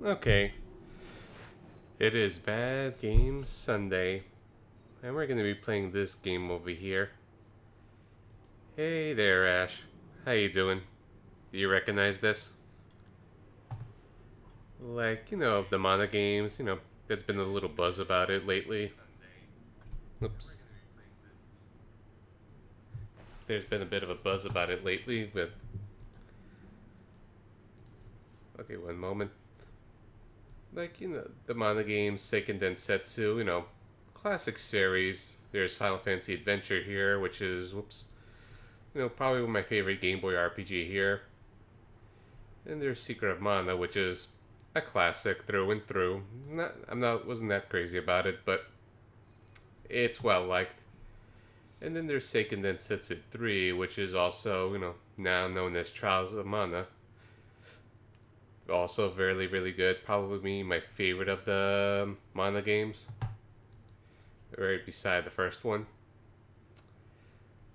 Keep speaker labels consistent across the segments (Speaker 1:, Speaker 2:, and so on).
Speaker 1: Okay, it is Bad Game Sunday, and we're going to be playing this game over here. Hey there, Ash. How you doing? Do you recognize this? The Mana games, there's been a little buzz about it lately. Oops. There's been a bit of a buzz about it lately with... Okay, one moment. The Mana games, Seiken Densetsu, classic series. There's Final Fantasy Adventure here, which is, probably my favorite Game Boy RPG here. And there's Secret of Mana, which is a classic through and through. Wasn't that crazy about it, but it's well liked. And then there's Seiken Densetsu 3, which is also, now known as Trials of Mana. Also really, really good. Probably my favorite of the Mana games. Right beside the first one.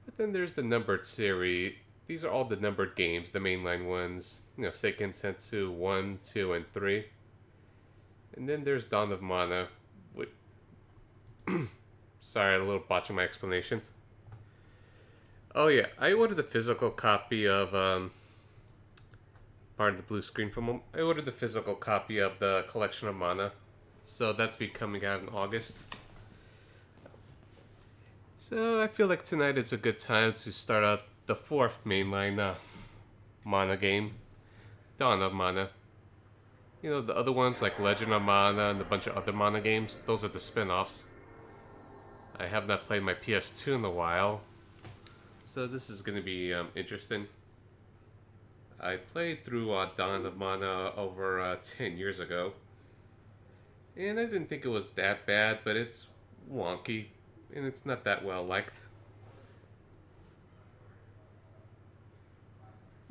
Speaker 1: But then there's the numbered series. These are all the numbered games, the mainline ones. Seiken Densetsu 1, 2, and 3. And then there's Dawn of Mana. Which... Sorry, a little botch in my explanations. Oh yeah, I ordered the physical copy of... Pardon the blue screen for a moment. I ordered the physical copy of the Collection of Mana. So that's be coming out in August. So I feel like tonight is a good time to start out the fourth mainline Mana game. Dawn of Mana. The other ones like Legend of Mana and a bunch of other Mana games, those are the spin-offs. I have not played my PS2 in a while, so this is going to be interesting. I played through Dawn of Mana over 10 years ago, and I didn't think it was that bad, but it's wonky, and it's not that well liked.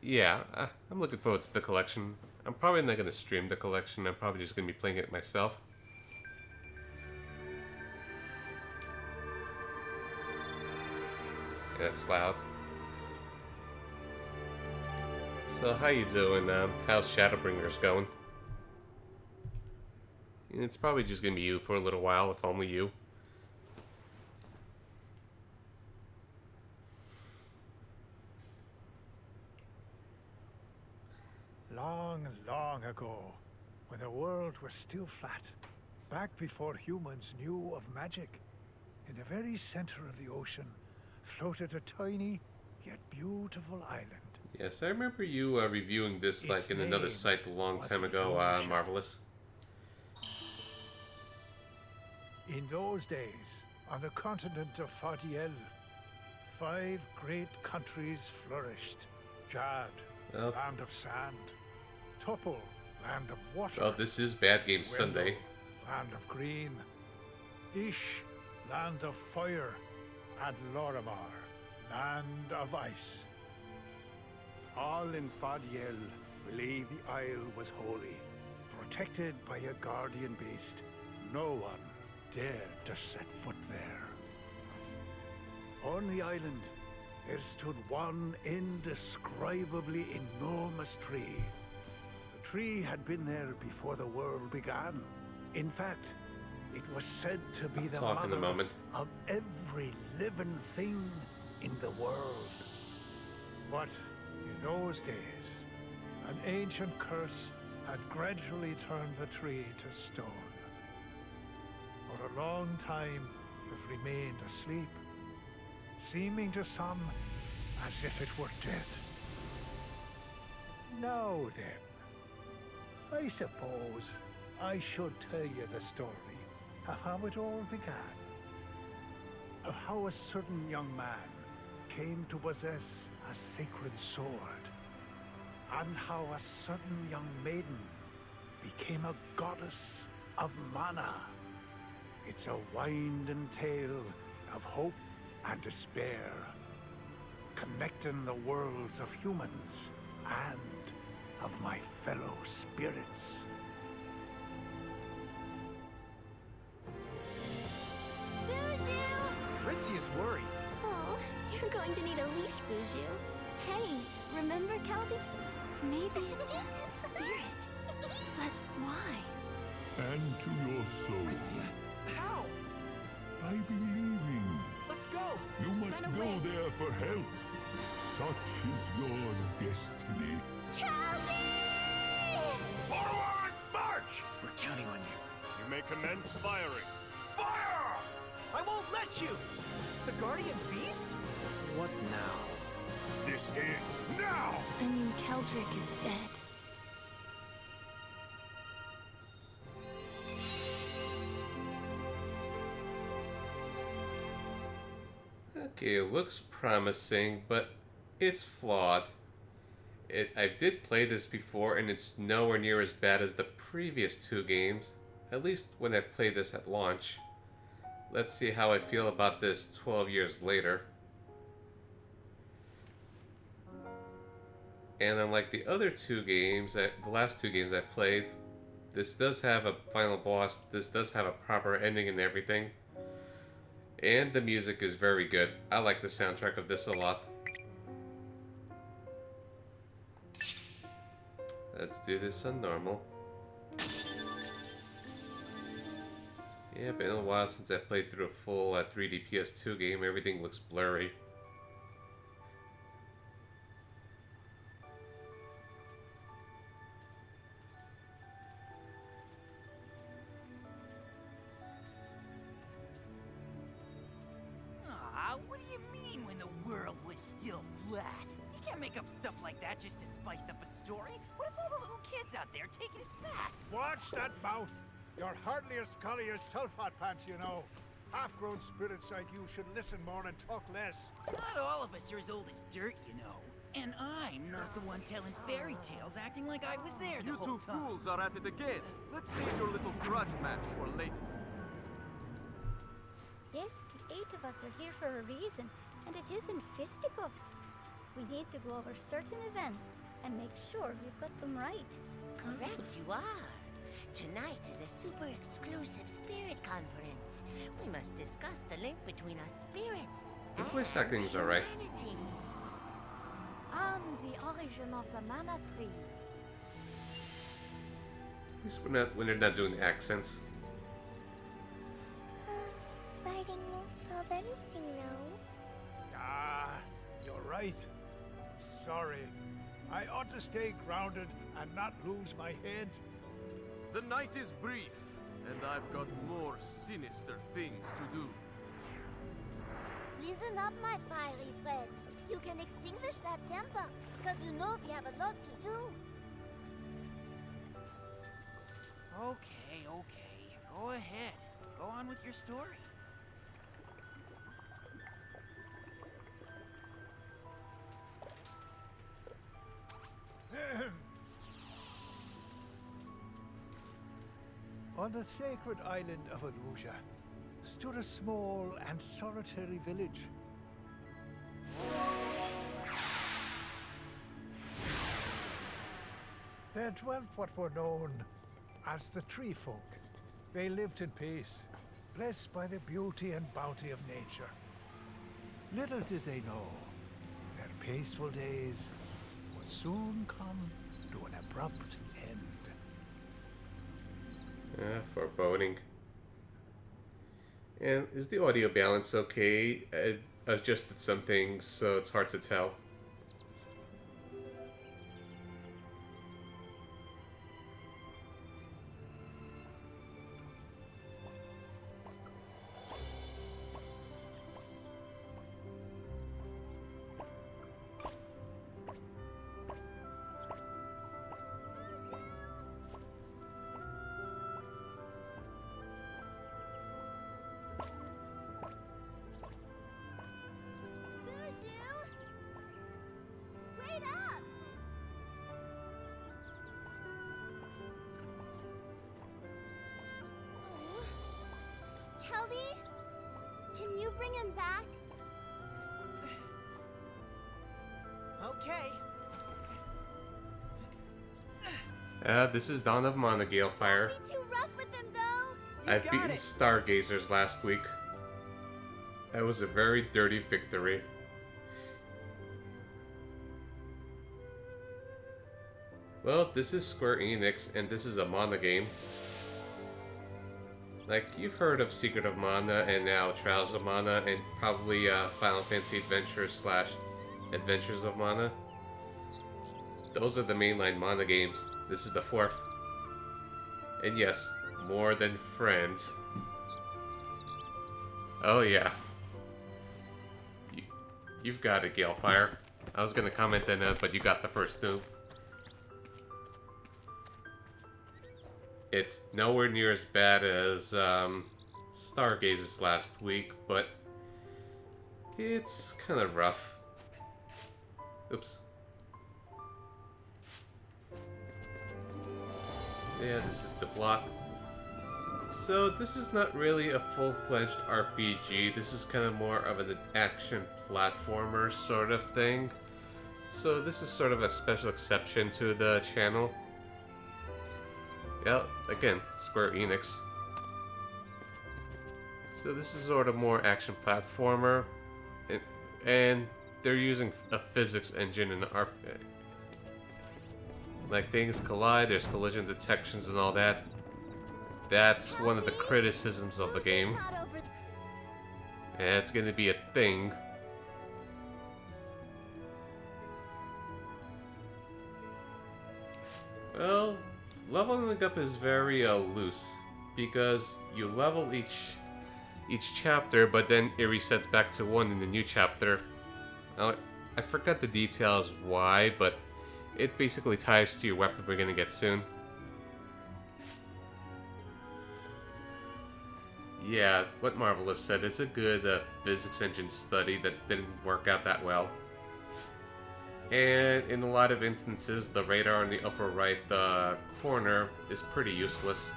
Speaker 1: Yeah, I'm looking forward to the collection. I'm probably not going to stream the collection, I'm probably just going to be playing it myself. Yeah, it's loud. So how you doing? How's Shadowbringers going? It's probably just gonna be you for a little while, if only you.
Speaker 2: Long, long ago, when the world was still flat, back before humans knew of magic, in the very center of the ocean floated a tiny yet beautiful island.
Speaker 1: Yes, I remember you reviewing this
Speaker 2: Its
Speaker 1: in another
Speaker 2: name
Speaker 1: site a long
Speaker 2: was
Speaker 1: time ago.
Speaker 2: Illusion.
Speaker 1: Marvelous.
Speaker 2: In those days, on the continent of Fadiel, 5 great countries flourished. Jad,
Speaker 1: Well,
Speaker 2: land of sand. Topol, land of water.
Speaker 1: well, this is Bad Game Sunday.
Speaker 2: Wendell, land of green. Ish, land of fire. And Lorimar, land of ice. All in Fadiel believed the isle was holy, protected by a guardian beast. No one dared to set foot there. On the island, there stood one indescribably enormous tree. The tree had been there before the world began. In fact, it was said to be the
Speaker 1: Talk in a
Speaker 2: mother
Speaker 1: moment.
Speaker 2: of every living thing in the world. But in those days, an ancient curse had gradually turned the tree to stone. For a long time, it remained asleep, seeming to some as if it were dead. Now then, I suppose I should tell you the story of how it all began. Of how a certain young man came to possess a sacred sword, and how a certain young maiden became a goddess of mana. It's a winding tale of hope and despair, connecting the worlds of humans and of my fellow spirits.
Speaker 3: Ritzy is worried.
Speaker 4: Oh, you're going to need a leash, Buju. Hey, remember Kelby? Maybe it's a spirit. But why?
Speaker 3: and to your soul.
Speaker 5: Ritzia, how?
Speaker 3: By believing.
Speaker 5: Let's go!
Speaker 3: You must
Speaker 4: Run
Speaker 3: go
Speaker 4: away.
Speaker 3: there for help. Such is your destiny.
Speaker 4: Kelby!
Speaker 2: Forward march!
Speaker 5: We're counting on you.
Speaker 2: You may commence firing. Fire!
Speaker 5: I won't let you! The Guardian Beast? What now?
Speaker 2: This ends now!
Speaker 4: I mean, Keldrick is dead.
Speaker 1: Okay, it looks promising, but it's flawed. I did play this before, and it's nowhere near as bad as the previous two games. At least when I've played this at launch. Let's see how I feel about this 12 years later. And unlike the other two games, the last two games I played, this does have a final boss, this does have a proper ending and everything. And the music is very good. I like the soundtrack of this a lot. Let's do this on normal. Yeah, been a while since I've played through a full 3D PS2 game. Everything looks blurry.
Speaker 6: Aw, what do you mean when the world was still flat? You can't make up stuff like that just to spice up a story. What if all the little kids out there take it as fact?
Speaker 2: Watch that mouth! You're hardly as scholarly yourself, Hot Pants, you know. Half-grown spirits like you should listen more and talk less.
Speaker 6: Not all of us are as old as dirt, you know. And I'm not the one telling fairy tales acting like I was there the
Speaker 7: You
Speaker 6: whole
Speaker 7: two
Speaker 6: time.
Speaker 7: fools are at it again. Let's save your little grudge match for later.
Speaker 8: Yes, the 8 of us are here for a reason, and it isn't fisticuffs. We need to go over certain events and make sure we've got them right.
Speaker 9: Correct, you are. Tonight is a super exclusive spirit conference. We must discuss the link between our spirits
Speaker 1: The voice acting is alright.
Speaker 9: humanity.
Speaker 8: The origin of the mana tree.
Speaker 1: At least when they're not doing accents.
Speaker 4: Writing won't solve anything, no.
Speaker 2: Ah, you're right. Sorry. I ought to stay grounded and not lose my head.
Speaker 7: The night is brief, and I've got more sinister things to do.
Speaker 4: Listen up, my fiery friend. You can extinguish that temper, because you know we have a lot to do.
Speaker 6: Okay, okay. Go ahead. Go on with your story.
Speaker 2: On the sacred island of Aluja stood a small and solitary village. There dwelt what were known as the Tree Folk. They lived in peace, blessed by the beauty and bounty of nature. Little did they know, their peaceful days would soon come to an abrupt end.
Speaker 1: Foreboding. And is the audio balance okay? I adjusted some things, so it's hard to tell.
Speaker 4: Wait up! Oh. Kelby? Can you bring him back?
Speaker 6: Okay.
Speaker 1: This is Dawn of Mana Fire.
Speaker 4: Don't be too rough with him, though.
Speaker 1: I've
Speaker 6: got
Speaker 1: beaten
Speaker 6: it.
Speaker 1: Stargazers last week. That was a very dirty victory. Well, this is Square Enix, and this is a Mana game. Like, you've heard of Secret of Mana and now Trials of Mana and probably Final Fantasy Adventures slash Adventures of Mana. Those are the mainline Mana games. This is the fourth. And yes, more than friends. Oh yeah. You've got it, Galefire. I was gonna comment on that, but you got the first move. It's nowhere near as bad as Stargazer's last week, but it's kind of rough. Oops. Yeah, this is the block. So this is not really a full-fledged RPG. This is kind of more of an action platformer sort of thing. So this is sort of a special exception to the channel. Yeah, again, Square Enix. So this is sort of more action platformer, and they're using a physics engine in the RPG. Like, things collide, there's collision detections and all that. That's one of the criticisms of the game. And it's gonna be a thing. Well, leveling up is very loose, because you level each chapter, but then it resets back to 1 in the new chapter. Now, I forgot the details why, but it basically ties to your weapon we're gonna get soon. Yeah, what Marvelous said, it's a good physics engine study that didn't work out that well. And in a lot of instances, the radar in the upper right corner is pretty useless.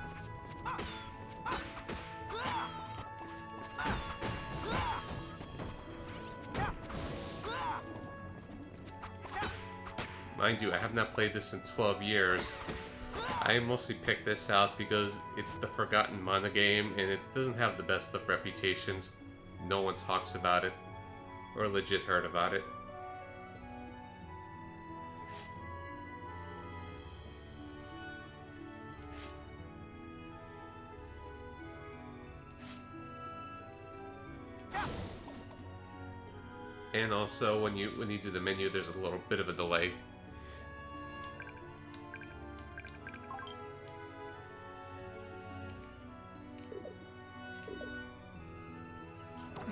Speaker 1: Mind you, I have not played this in 12 years. I mostly picked this out because it's the forgotten Mana game and it doesn't have the best of reputations. No one talks about it, or legit heard about it. And also, when you do the menu, there's a little bit of a delay.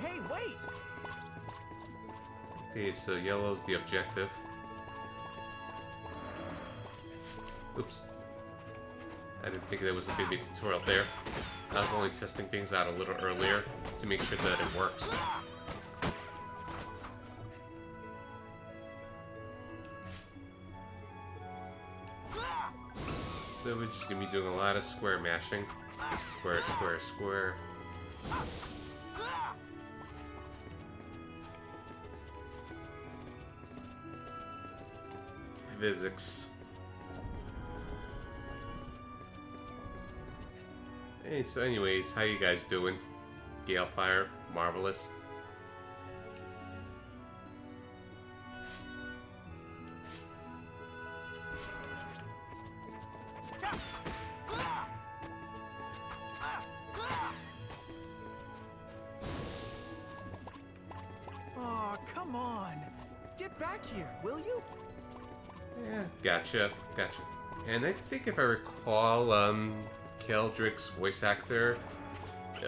Speaker 5: Hey, wait!
Speaker 1: Okay, so yellow's the objective. Oops. I didn't think there was a big tutorial there. I was only testing things out a little earlier to make sure that it works. So we're just gonna be doing a lot of square mashing. Square, square, square. Physics. Hey, so anyways, how you guys doing? Galefire, Marvelous.
Speaker 5: Aw, come on! Get back here, will you?
Speaker 1: Yeah, gotcha. And I think if I recall, Keldrick's voice actor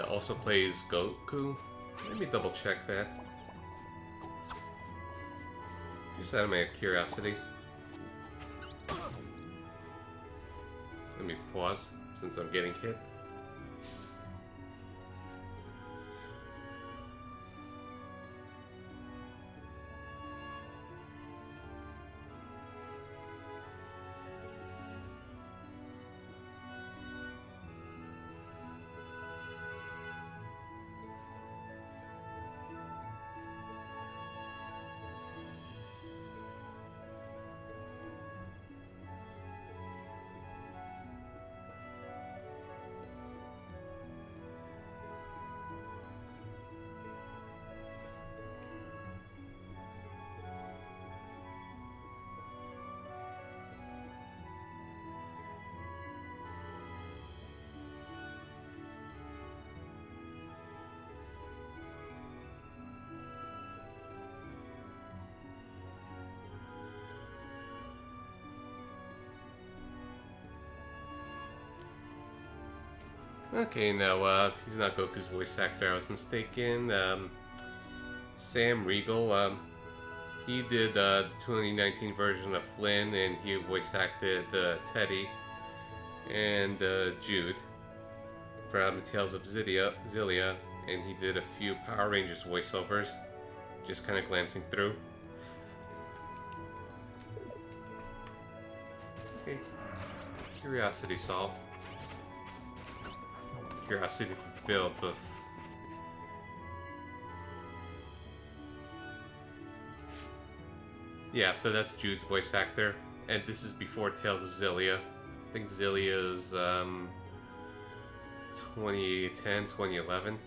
Speaker 1: also plays Goku. Let me double check that. Just out of my curiosity. Let me pause since I'm getting hit. Okay, now, he's not Goku's voice actor, I was mistaken. Sam Riegel, he did the 2019 version of Flynn, and he voice acted Teddy and Jude from Tales of Zillia, and he did a few Power Rangers voiceovers, just kind of glancing through. Okay, curiosity solved. Curiosity fulfilled, but yeah, so that's Jude's voice actor, and this is before Tales of Zillia. I think Zillia is 2010, 2011.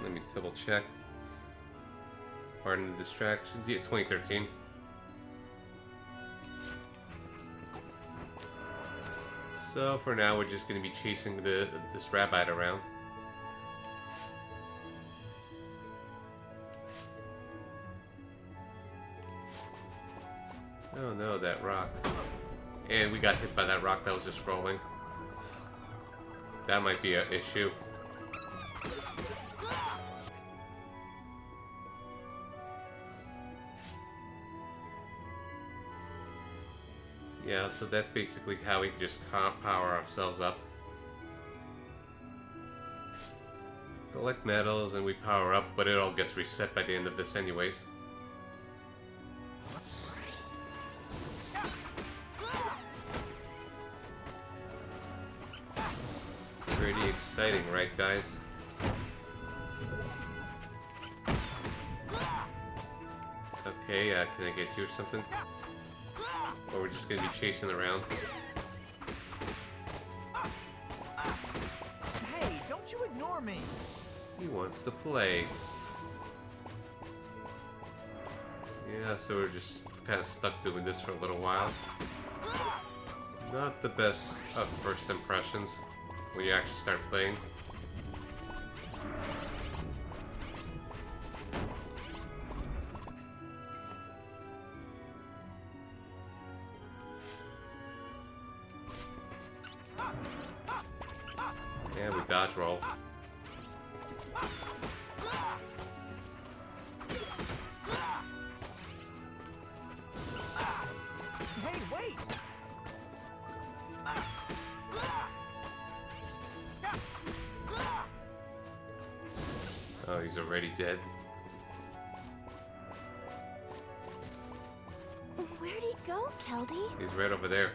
Speaker 1: Let me double check. Pardon the distractions. Yeah, 2013. So for now, we're just going to be chasing this rabbit around. Oh no, that rock. And we got hit by that rock that was just rolling. That might be an issue. Yeah, so that's basically how we can just power ourselves up. Collect medals and we power up, but it all gets reset by the end of this anyways. Pretty exciting, right guys? Okay, can I get you or something? Or we're just gonna be chasing around?
Speaker 5: Hey, don't you ignore me!
Speaker 1: He wants to play. Yeah, so we're just kind of stuck doing this for a little while. Not the best of first impressions when you actually start playing. Yeah, we dodge roll.
Speaker 5: Hey, wait!
Speaker 1: Oh, he's already dead.
Speaker 8: Where'd he go, Keldy?
Speaker 1: He's right over there.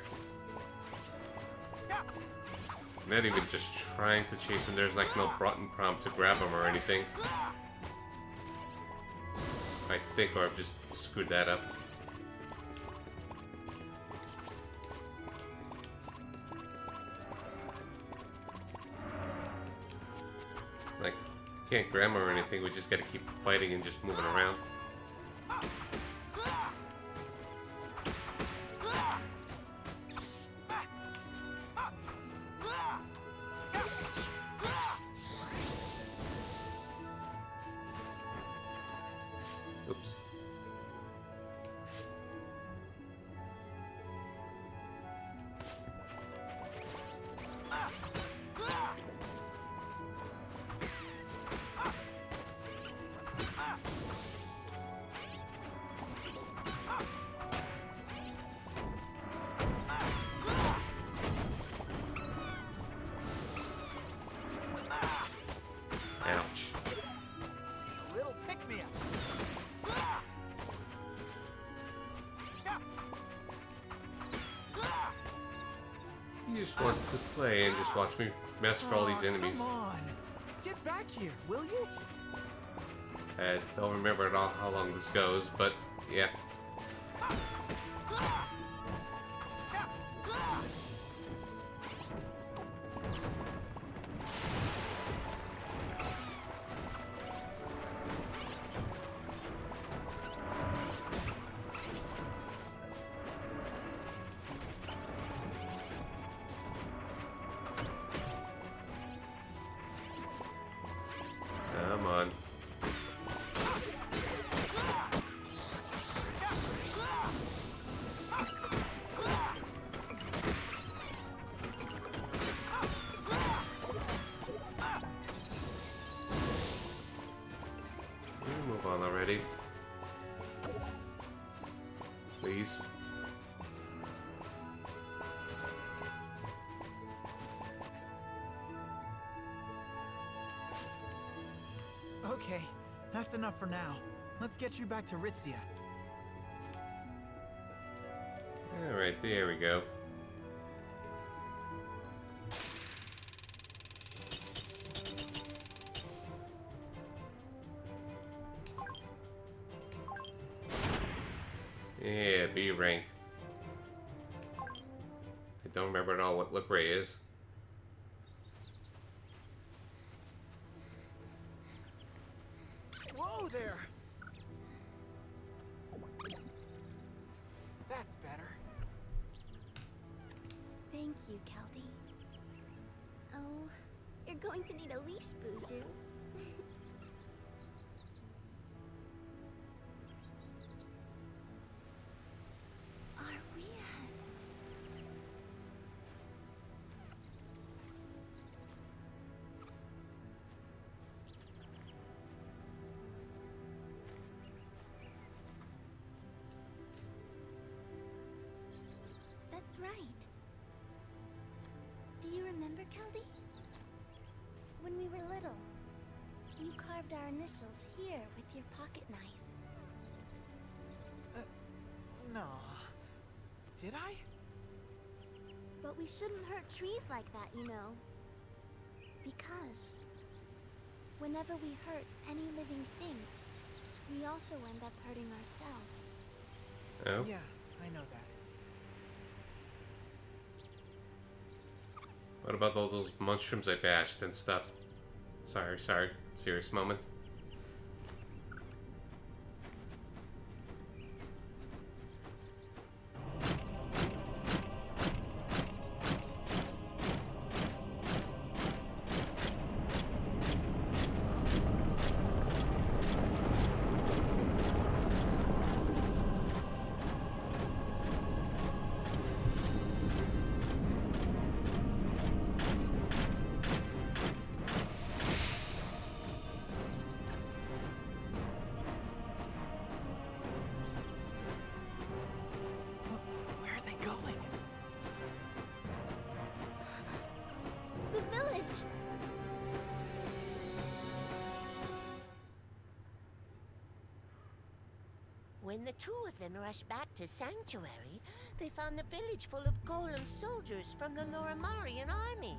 Speaker 1: Not even just trying to chase him. There's like no button prompt to grab him or anything. I think, or I've just screwed that up. Like, can't grab him or anything. We just gotta keep fighting and just moving around. Oops. Ouch.
Speaker 5: A little pick-me-up.
Speaker 1: He just wants to play and just watch me massacre all these enemies.
Speaker 5: Come on! Get back here, will you?
Speaker 1: I don't remember at all how long this goes, but yeah. Come on. these.
Speaker 5: Okay, that's enough for now. Let's get you back to Ritzia.
Speaker 1: Alright, there we go. Yeah, B rank. I don't remember at all what Look Ray is.
Speaker 5: Whoa there! That's better.
Speaker 8: Thank you, Kelty. Oh, you're going to need a leash, Buju. Are we at... That's right. Do you remember, Kelty? When we were little, you carved our initials here with your pocket knife.
Speaker 5: No. Did I?
Speaker 8: But we shouldn't hurt trees like that, you know. Because whenever we hurt any living thing, we also end up hurting ourselves.
Speaker 1: Oh?
Speaker 5: Yeah, I know that.
Speaker 1: What about all those mushrooms I bashed and stuff? Sorry. Serious moment.
Speaker 5: Where are they going?
Speaker 8: The village!
Speaker 9: When the two of them rushed back to Sanctuary, they found the village full of golem soldiers from the Lorimarian army.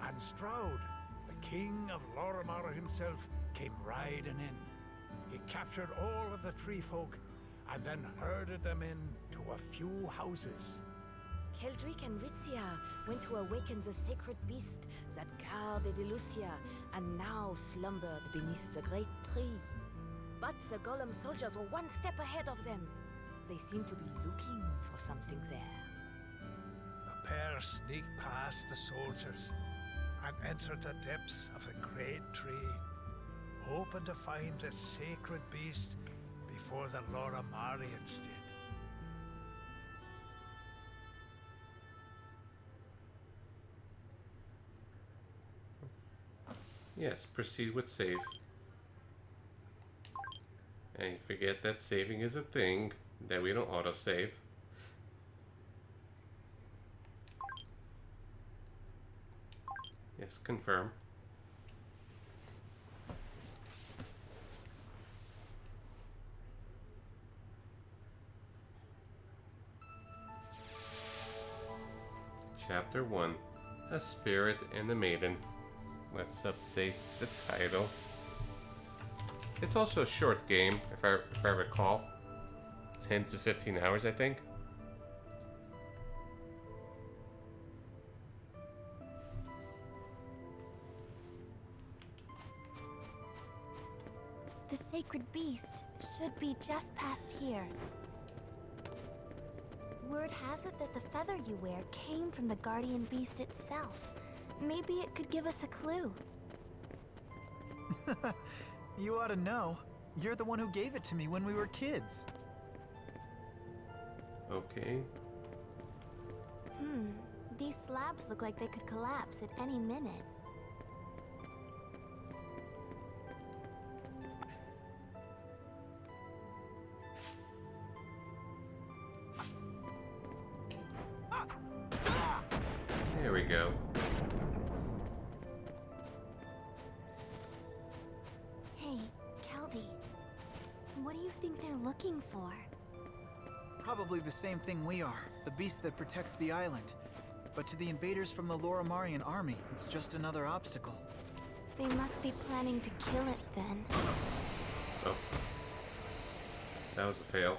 Speaker 2: And Stroud, the king of Lorimar himself, came riding in. He captured all of the tree folk and then herded them in to a few houses.
Speaker 10: Keldric and Ritzia went to awaken the sacred beast that guarded Elucia and now slumbered beneath the great tree. But the golem soldiers were one step ahead of them. They seemed to be looking for something there.
Speaker 2: The pair sneaked past the soldiers and entered the depths of the great tree, hoping to find the sacred beast before the Lorimarians did.
Speaker 1: Yes, proceed with save. And forget that saving is a thing, that we don't autosave. Yes, confirm. Chapter 1, A Spirit and a Maiden. Let's update the title. It's also a short game, if I recall. 10 to 15 hours, I think.
Speaker 8: The sacred beast should be just past here. Word has it that the feather you wear came from the guardian beast itself. Maybe it could give us a clue.
Speaker 5: You ought to know. You're the one who gave it to me when we were kids.
Speaker 1: Okay.
Speaker 8: These slabs look like they could collapse at any minute.
Speaker 1: we go.
Speaker 8: Hey, Caldy. What do you think they're looking for?
Speaker 5: Probably the same thing we are, the beast that protects the island. But to the invaders from the Lorimarian army, it's just another obstacle.
Speaker 8: They must be planning to kill it then.
Speaker 1: Oh. That was a fail.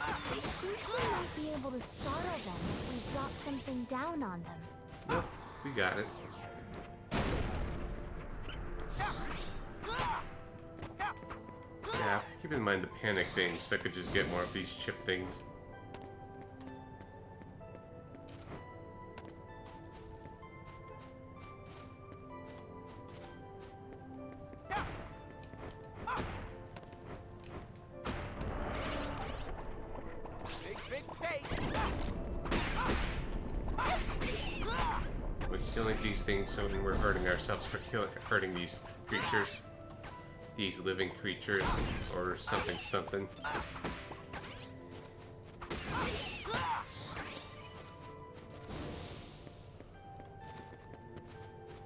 Speaker 8: I think we might be able to startle them if we drop something down on them.
Speaker 1: Yep, we got it. Yeah, I have to keep in mind the panic thing so I could just get more of these chip things. We're killing these things so we're hurting ourselves for hurting these creatures. These living creatures, or something something.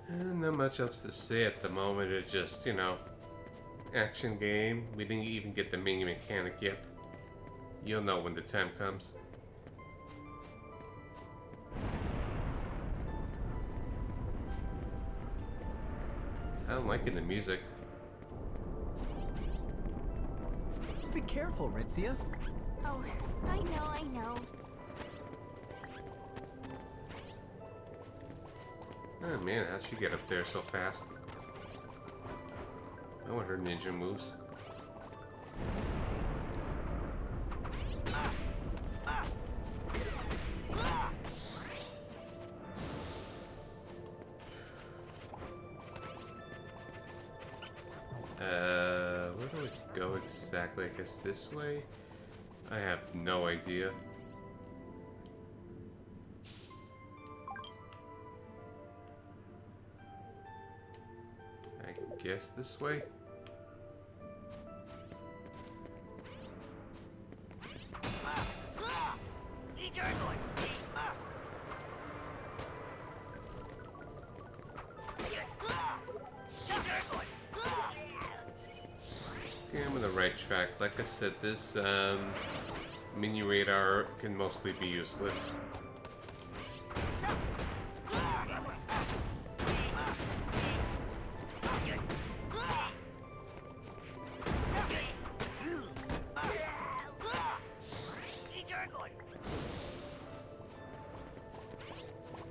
Speaker 1: And not much else to say at the moment. It's just, you know, action game. We didn't even get the main mechanic yet. You'll know when the time comes. I'm liking the music.
Speaker 5: Be careful, Ritzia.
Speaker 8: Oh, I know.
Speaker 1: Oh man, how'd she get up there so fast? I want her ninja moves. Where do we go exactly? I guess this way? I have no idea. I guess this way? Okay, I'm on the right track. Like I said, this mini radar can mostly be useless.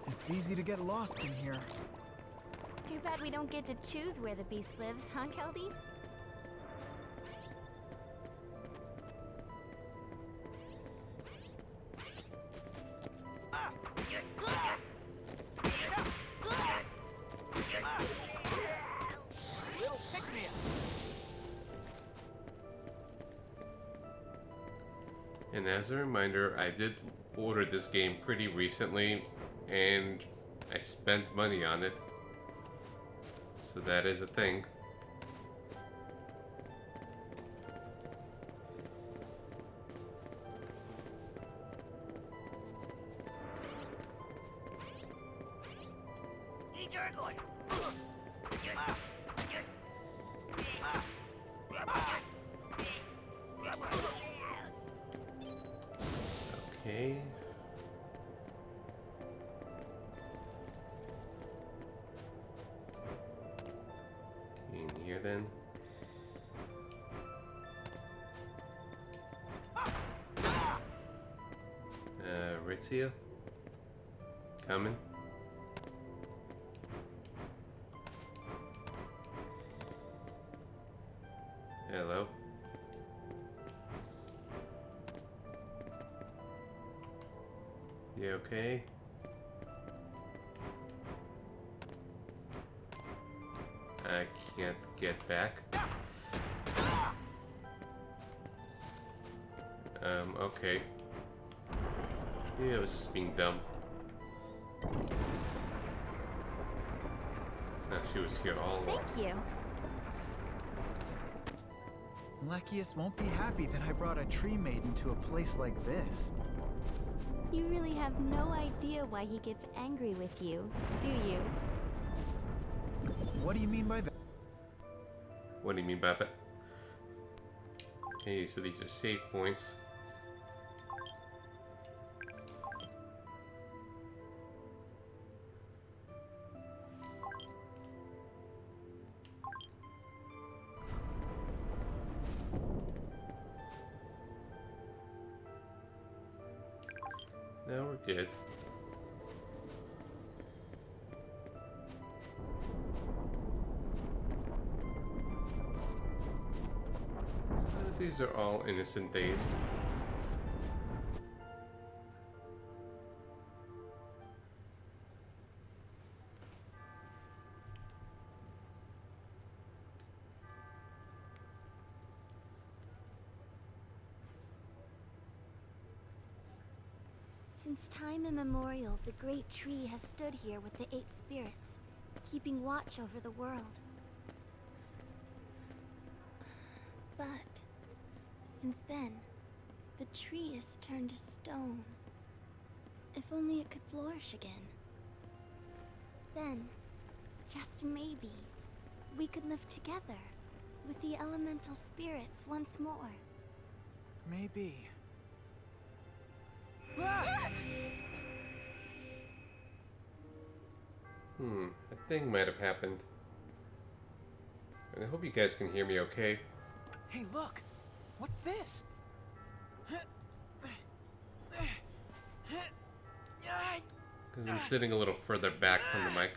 Speaker 5: It's easy to get lost in here.
Speaker 8: Too bad we don't get to choose where the beast lives, huh, Kelby?
Speaker 1: And as a reminder, I did order this game pretty recently, and I spent money on it. So that is a thing. Okay. In here then. Ritzia? Coming? Hello? You okay? I can't get back. Okay. Yeah, I was just being dumb. She was here all along.
Speaker 8: Thank you.
Speaker 5: Malekius won't be happy that I brought a tree maiden to a place like this.
Speaker 8: You really have no idea why he gets angry with you, do you?
Speaker 5: What do you mean by that?
Speaker 1: What do you mean by that? Okay, so these are save points. Now we're good. So these are all innocent days.
Speaker 8: Since time immemorial, the great tree has stood here with the 8 spirits, keeping watch over the world. But since then, the tree has turned to stone. If only it could flourish again. Then, just maybe, we could live together with the elemental spirits once more.
Speaker 5: Maybe.
Speaker 1: A thing might have happened. And I hope you guys can hear me okay.
Speaker 5: Hey, look! What's this?
Speaker 1: Because I'm sitting a little further back from the mic.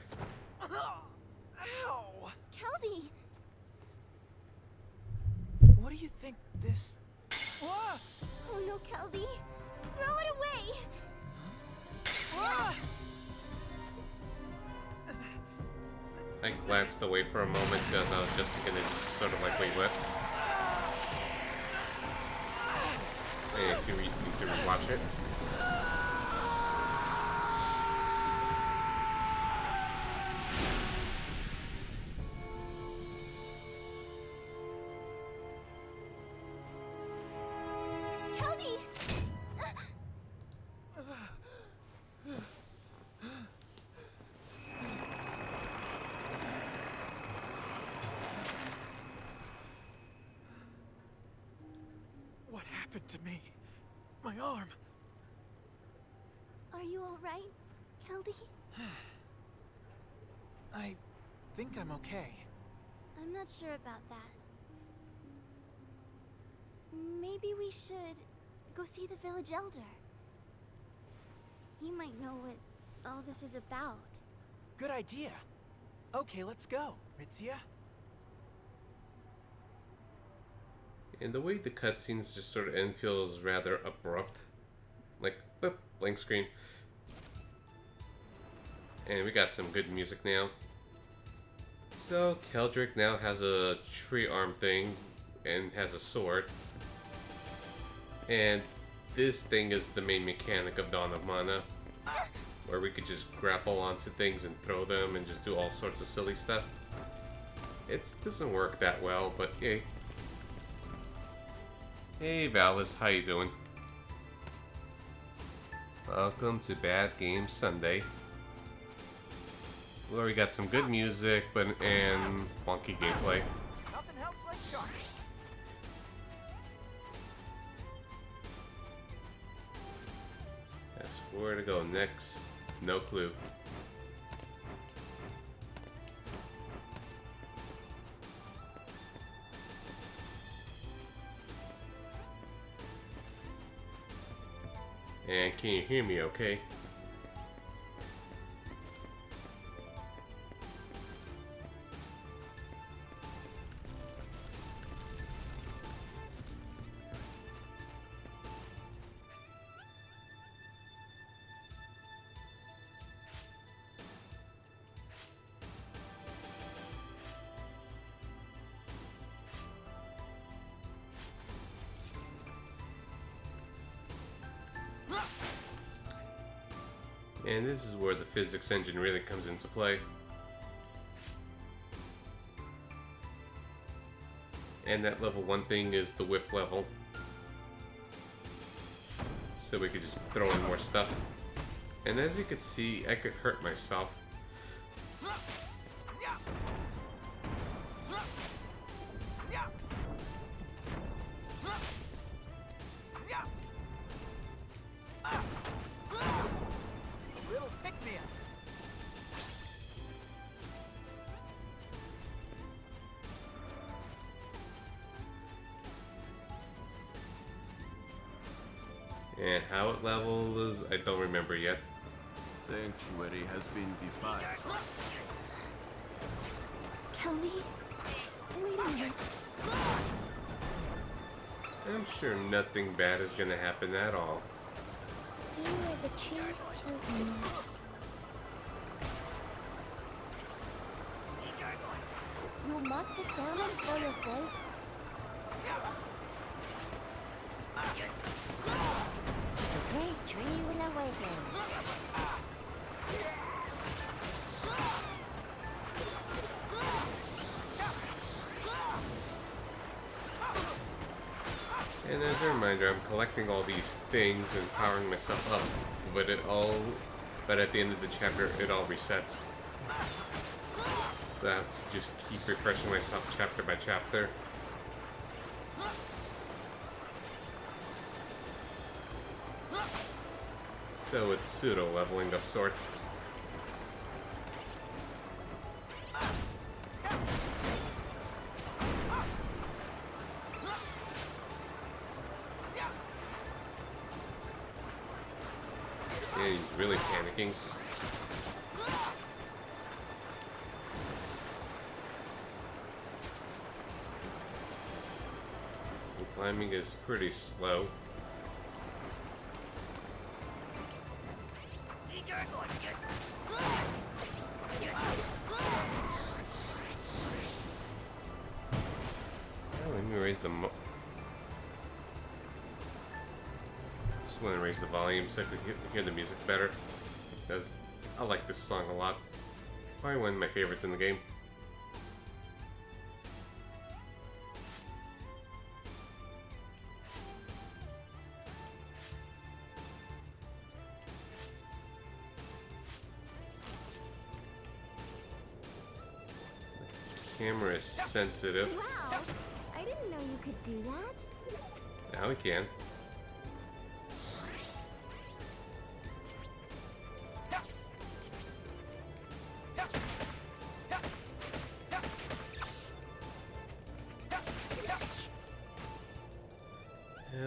Speaker 5: Ow!
Speaker 8: Keldy!
Speaker 5: What do you think this... Ah!
Speaker 8: Oh no, Keldy! Throw it away!
Speaker 5: Ah!
Speaker 1: I glanced away for a moment because I was just gonna just sort of like, wait, what? I need to rewatch it.
Speaker 8: Keldy!
Speaker 5: What happened to me? My arm.
Speaker 8: Are you alright, Keldy?
Speaker 5: I think I'm okay.
Speaker 8: I'm not sure about that. Maybe we should go see the village elder. He might know what all this is about.
Speaker 5: Good idea. Okay, let's go, Ritzia.
Speaker 1: And the way the cutscenes just sort of end feels rather abrupt. Like, boop, blank screen. And we got some good music now. So, Keldrick now has a tree arm thing and has a sword. And this thing is the main mechanic of Dawn of Mana, where we could just grapple onto things and throw them and just do all sorts of silly stuff. It doesn't work that well, but yay. Hey Valis, how you doing? Welcome to Bad Game Sunday. Where we got some good music, and wonky gameplay.
Speaker 6: Nothing helps like sharks.
Speaker 1: Yes, where to go next? No clue. And can you hear me okay? And this is where the physics engine really comes into play. And that level 1 thing is the whip level. So we could just throw in more stuff. And as you can see, I could hurt myself.
Speaker 5: Little pick-me-up.
Speaker 1: And how it levels, I don't remember yet.
Speaker 7: Sanctuary has been defiled.
Speaker 8: Kelly? Wait a minute.
Speaker 1: I'm sure nothing bad is gonna happen at all.
Speaker 4: You are the tree's chosen one. You must examine for yourself. The great tree will awaken.
Speaker 1: And as a reminder, I'm collecting all these things and powering myself up, but at the end of the chapter, it all resets. So I have to just keep refreshing myself chapter by chapter. So it's pseudo leveling of sorts. Yeah, he's really panicking. The climbing is pretty slow. Oh, let me raise the just want to raise the volume so I can hear the music better, because I like this song a lot. Probably one of my favorites in the game. The camera is sensitive.
Speaker 8: Wow! I didn't know you could do that.
Speaker 1: Now we can.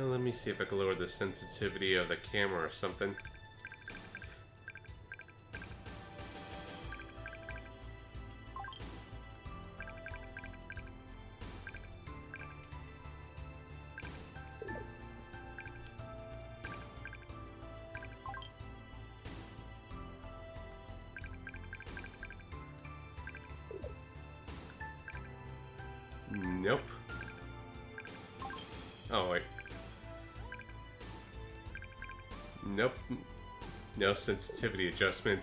Speaker 1: Let me see if I can lower the sensitivity of the camera or something. Nope. Oh, wait. Nope. No sensitivity adjustment.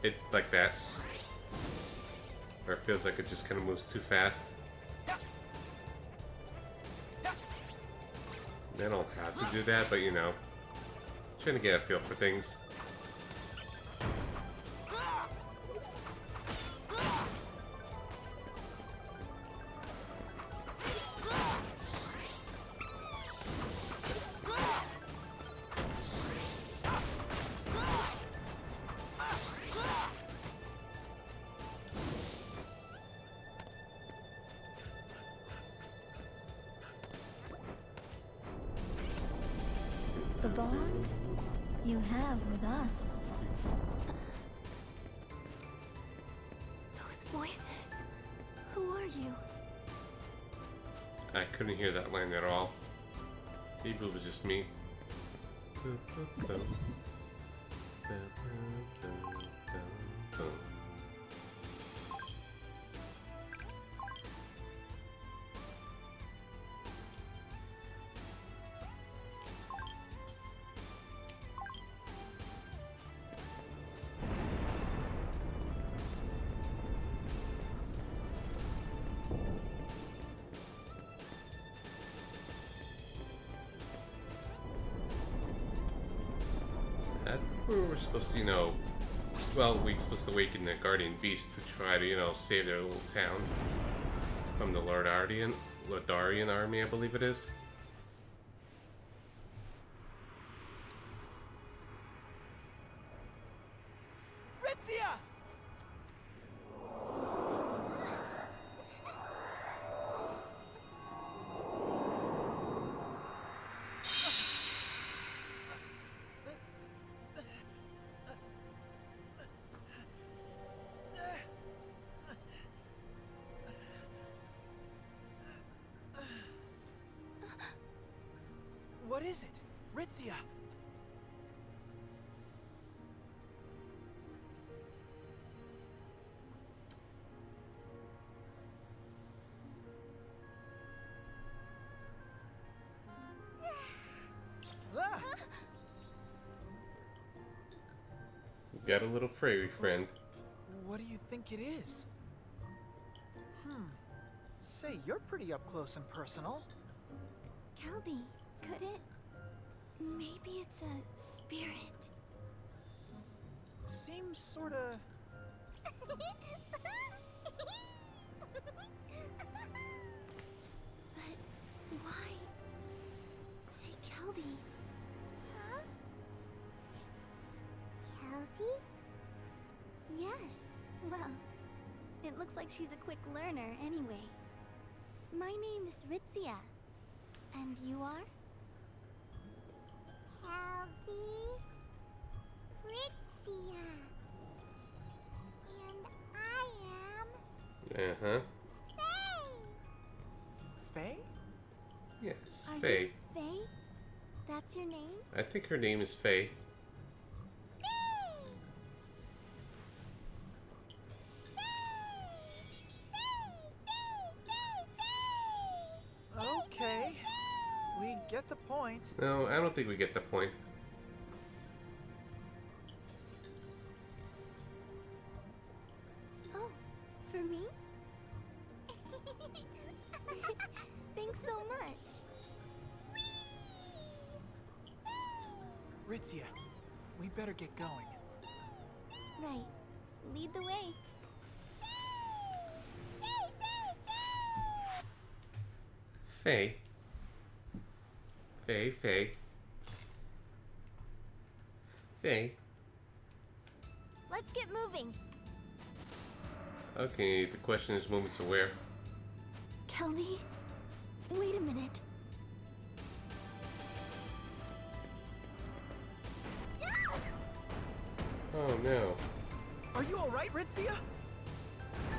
Speaker 1: It's like that. Or it feels like it just kind of moves too fast. I don't have to do that, but you know. Trying to get a feel for things.
Speaker 8: The bond you have with us. Those voices. Who are you?
Speaker 1: I couldn't hear that line at all. Maybe it was just me. we're supposed to, well, we're supposed to awaken the guardian beast to try to, save their little town from the Lardarian army, I believe it is.
Speaker 5: Ritzia! What is it? Ritzia! Ah!
Speaker 1: You got a little fairy friend.
Speaker 5: What do you think it is? Say, you're pretty up close and personal.
Speaker 8: Keldy, could it? Maybe it's a spirit.
Speaker 5: Seems sorta...
Speaker 8: But why? Say, Keldy.
Speaker 4: Huh? Kelty?
Speaker 8: Yes. Well, it looks like she's a quick learner anyway. My name is Ritzia. And you are?
Speaker 4: Kelty? Ritzia. And I am
Speaker 1: Uh-huh.
Speaker 4: Faye.
Speaker 5: Faye?
Speaker 1: Yes,
Speaker 8: Are
Speaker 1: Faye.
Speaker 8: you Faye? That's your name?
Speaker 1: I think her name is Faye.
Speaker 5: Okay. We get the point.
Speaker 1: No, I don't think we get the point.
Speaker 8: Oh, for me? Thanks so much.
Speaker 5: Ritzia, we better get going.
Speaker 8: Right. Lead the way.
Speaker 1: Faye. Faye, Faye. Faye.
Speaker 8: Let's get moving.
Speaker 1: Okay, the question is moving to where?
Speaker 8: Keldy, wait a minute.
Speaker 1: Oh no.
Speaker 5: Are you alright, Ritzia?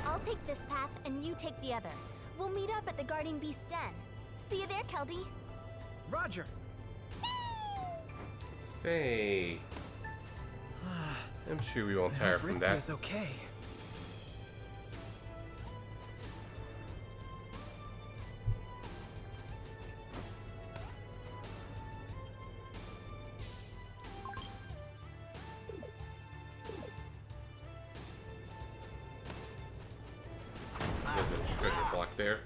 Speaker 8: I'll take this path and you take the other. We'll meet up at the Guardian Beast Den. See you there, Keldy.
Speaker 5: Roger.
Speaker 1: Faye. I'm sure we won't tire from that.
Speaker 5: Ritzia's okay.
Speaker 1: There's a treasure block there.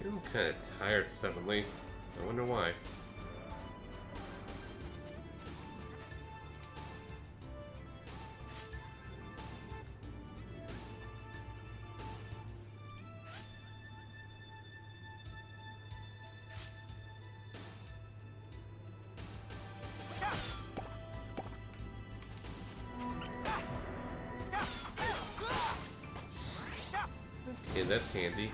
Speaker 1: I'm kind of tired suddenly. I wonder why. Okay, that's handy.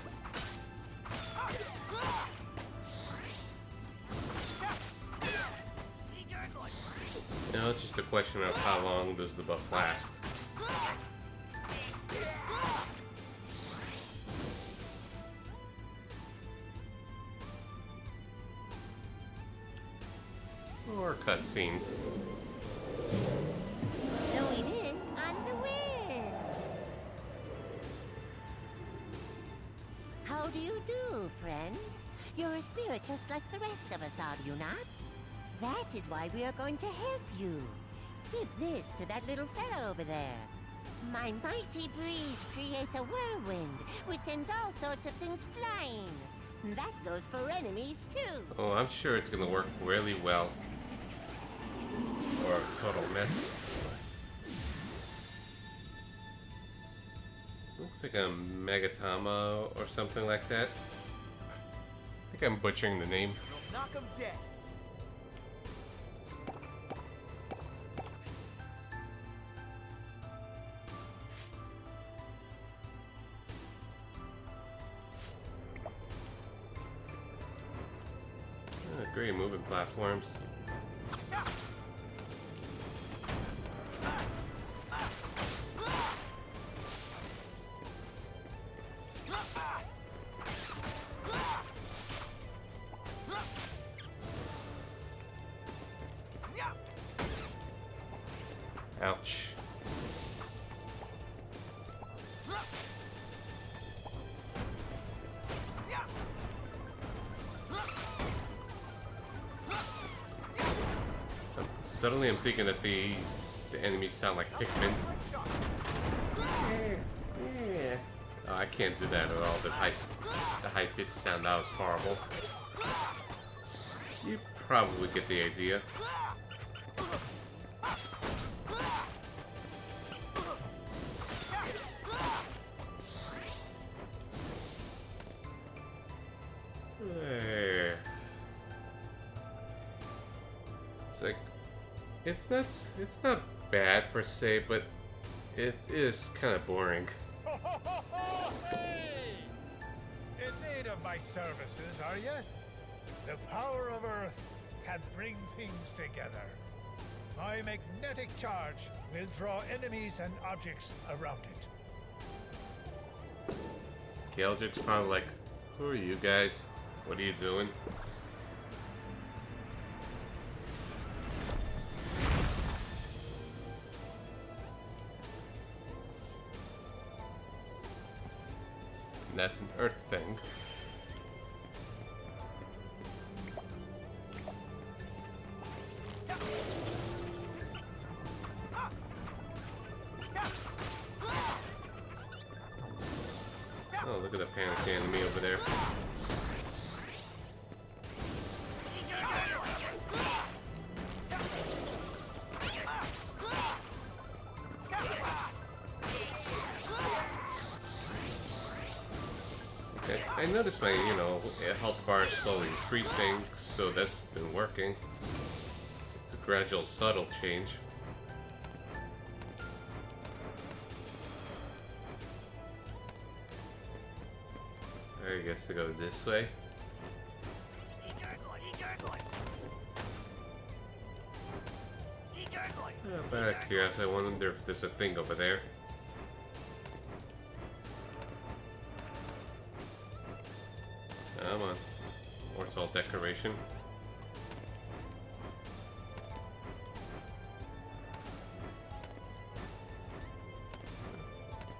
Speaker 1: Now it's just a question of how long does the buff last. Or cutscenes.
Speaker 9: Going in on the wind. How do you do, friend? You're a spirit just like the rest of us, are you not? That is why we are going to help you. Give this to that little fellow over there. My mighty breeze creates a whirlwind, which sends all sorts of things flying. That goes for enemies, too.
Speaker 1: Oh, I'm sure it's gonna work really well. Or a total mess. Looks like a Megatama or something like that. I think I'm butchering the name.
Speaker 6: Knock 'em dead.
Speaker 1: Great moving platforms. Ouch. Suddenly I'm thinking that the enemies sound like Pikmin. Oh, I can't do that at all. The high pitched sound, that was horrible. You probably get the idea. It's like it's not bad per se, but it is kind of boring.
Speaker 2: Hey! In need of my services, are you? The power of Earth can bring things together. My magnetic charge will draw enemies and objects around it.
Speaker 1: Galjik's probably like, who are you guys? What are you doing? And that's an Earth thing. Oh, look at the panic enemy over there. Okay, I noticed my, health bar is slowly increasing, so that's been working. It's a gradual, subtle change. I guess to go this way. Out of curiosity, I wonder if there's a thing over there. Come on. Or it's all decoration.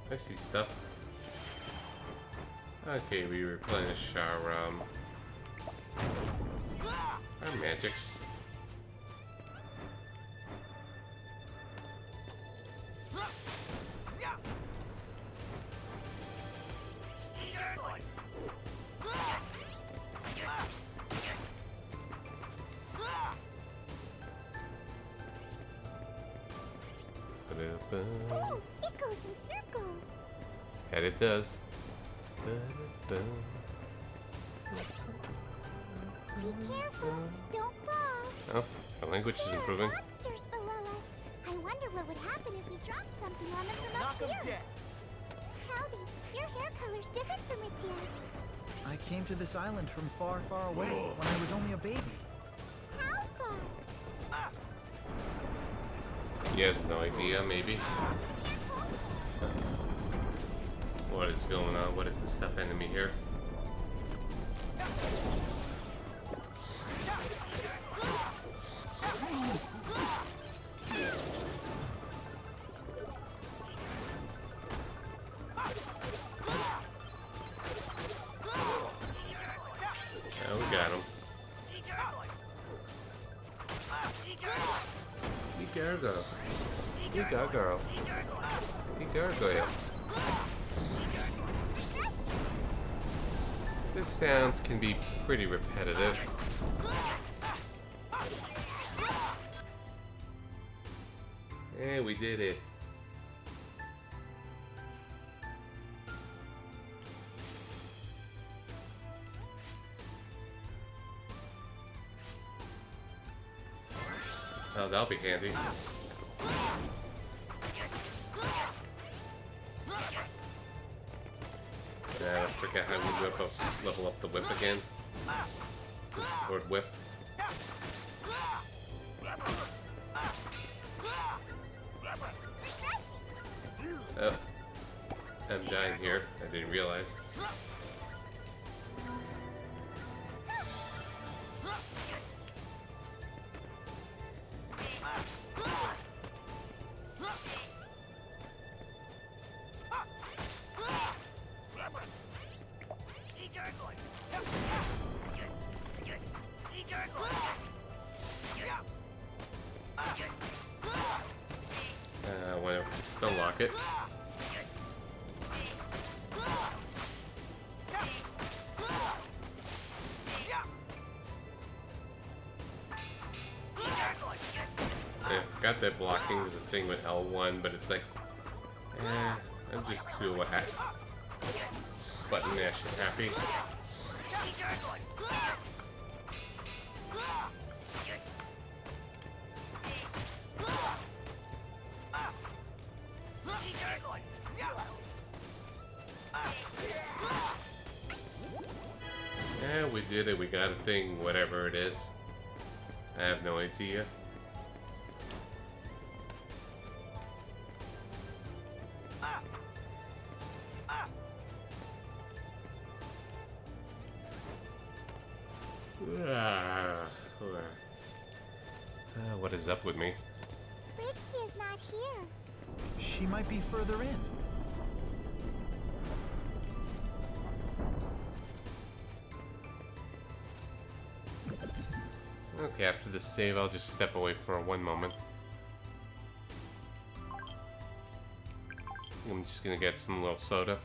Speaker 1: I see stuff. Okay, we replenish our magics.
Speaker 4: Oh, it goes in circles.
Speaker 1: And it does.
Speaker 4: Be careful, don't fall.
Speaker 1: Oh, the language is
Speaker 4: There are
Speaker 1: improving.
Speaker 4: monsters below us. I wonder what would happen if we dropped something on them from
Speaker 6: Knock
Speaker 4: up
Speaker 6: 'em
Speaker 4: here.
Speaker 6: dead.
Speaker 4: Howdy, your hair color's different from Etienne's.
Speaker 5: I came to this island from far, far away when I was only a baby.
Speaker 4: How far?
Speaker 1: He has no idea, maybe. What is going on? What is the stuff enemy here? Yeah, we got him. Be careful. Be gargoyle. He gargoyle. The sounds can be pretty repetitive. Hey, we did it. Oh, that'll be handy. Yeah, I forget how we level up the whip again. The sword whip. Oh, I'm dying here. I didn't realize. Whenever we can still lock it. I forgot that blocking was a thing with L1, but it's like, I'm just too button mash and happy. Yeah, we did it. We got a thing, whatever it is. I have no idea. What is up with me?
Speaker 4: Rixie is not here.
Speaker 5: She might be further in.
Speaker 1: Okay, after the save, I'll just step away for one moment. I'm just gonna get some little soda.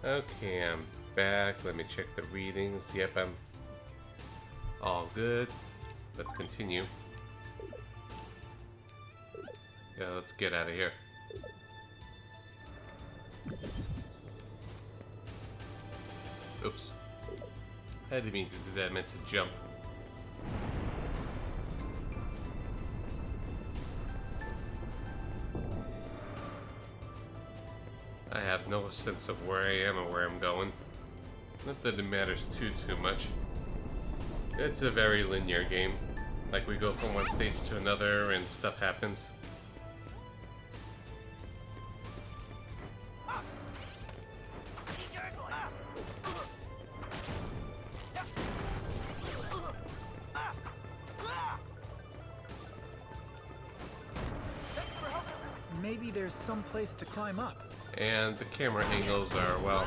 Speaker 1: Okay, I'm back. Let me check the readings. Yep, I'm all good. Let's continue. Yeah, let's get out of here. Oops. I didn't mean to do that. I meant to jump. I have no sense of where I am or where I'm going. Not that it matters too much. It's a very linear game. Like, we go from one stage to another and stuff happens.
Speaker 5: there's some place to climb up.
Speaker 1: And the camera angles are, well,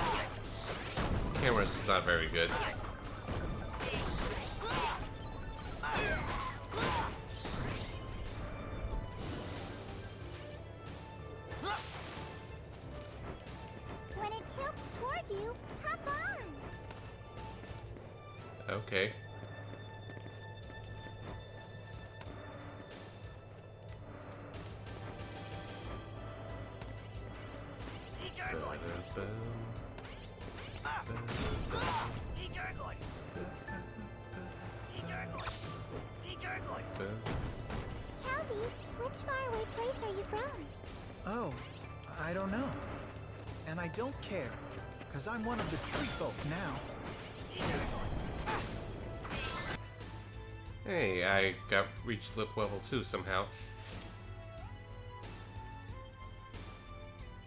Speaker 1: camera's not very good.
Speaker 4: When it tilts toward you, hop on.
Speaker 1: Okay.
Speaker 4: Caldy, which faraway place are you from?
Speaker 5: Oh, I don't know. And I don't care, because I'm one of the tree folk now.
Speaker 1: Hey, I got reached lip level 2 somehow.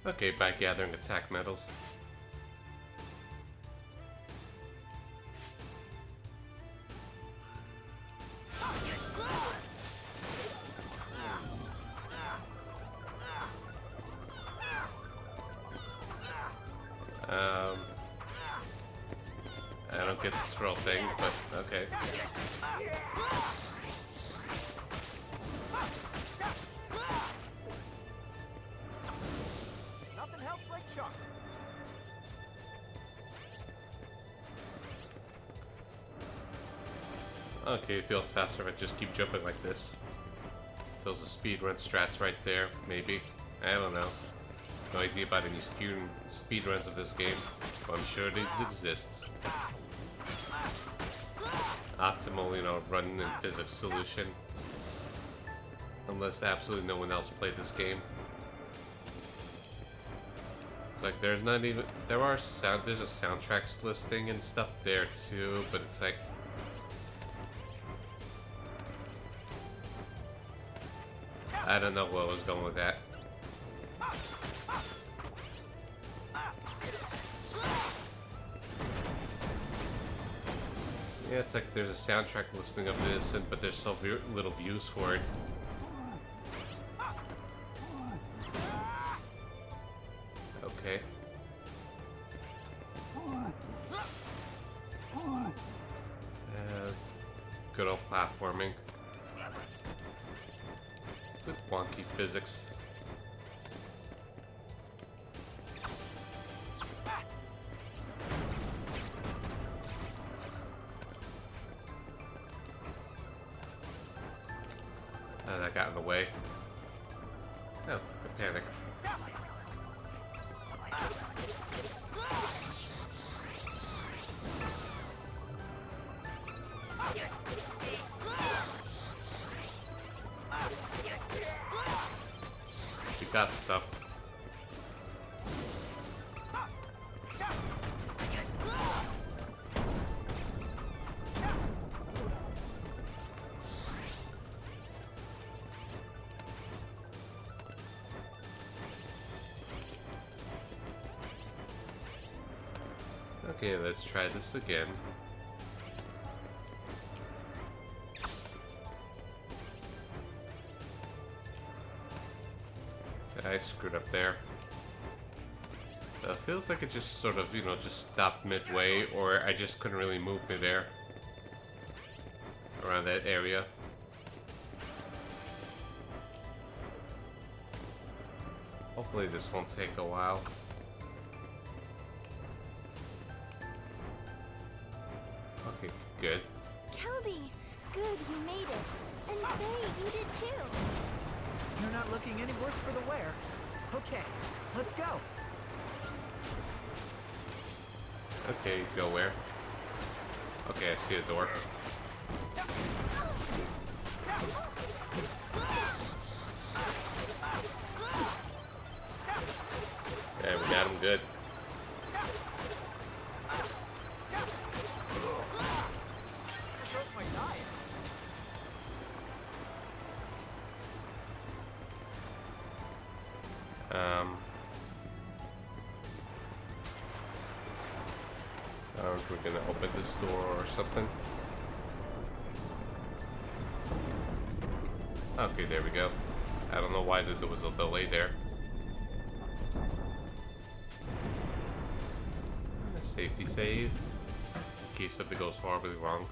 Speaker 1: Okay, by gathering attack medals. I don't get the scroll thing, but okay.
Speaker 6: Nothing helps like Chuck.
Speaker 1: Okay, it feels faster if I just keep jumping like this. Those are speedrun strats right there, maybe. I don't know. No idea about any speedruns of this game, but I'm sure it exists. Optimal, you know, run and physics solution. Unless absolutely no one else played this game. It's like there's not even there's a soundtracks listing and stuff there too, but it's like I don't know what was going with that. Yeah, it's like there's a soundtrack listing of this, but there's so little views for it. Okay. Good old platforming. With wonky physics. That got in the way. Oh, I panicked. We got stuff. Okay, let's try this again. I screwed up there. Feels like it just sort of, you know, just stopped midway, or I just couldn't really move midair around that area. Hopefully this won't take a while. Okay, good.
Speaker 8: Caldy, good, you made it. And Faye, you did too.
Speaker 5: You're not looking any worse for the wear. Okay, let's go.
Speaker 1: Okay, go where? Okay, I see a door. Yeah, we got him good. We're gonna open this door or something. Okay, there we go. I don't know why there was a delay there. Safety save. In case something goes horribly wrong.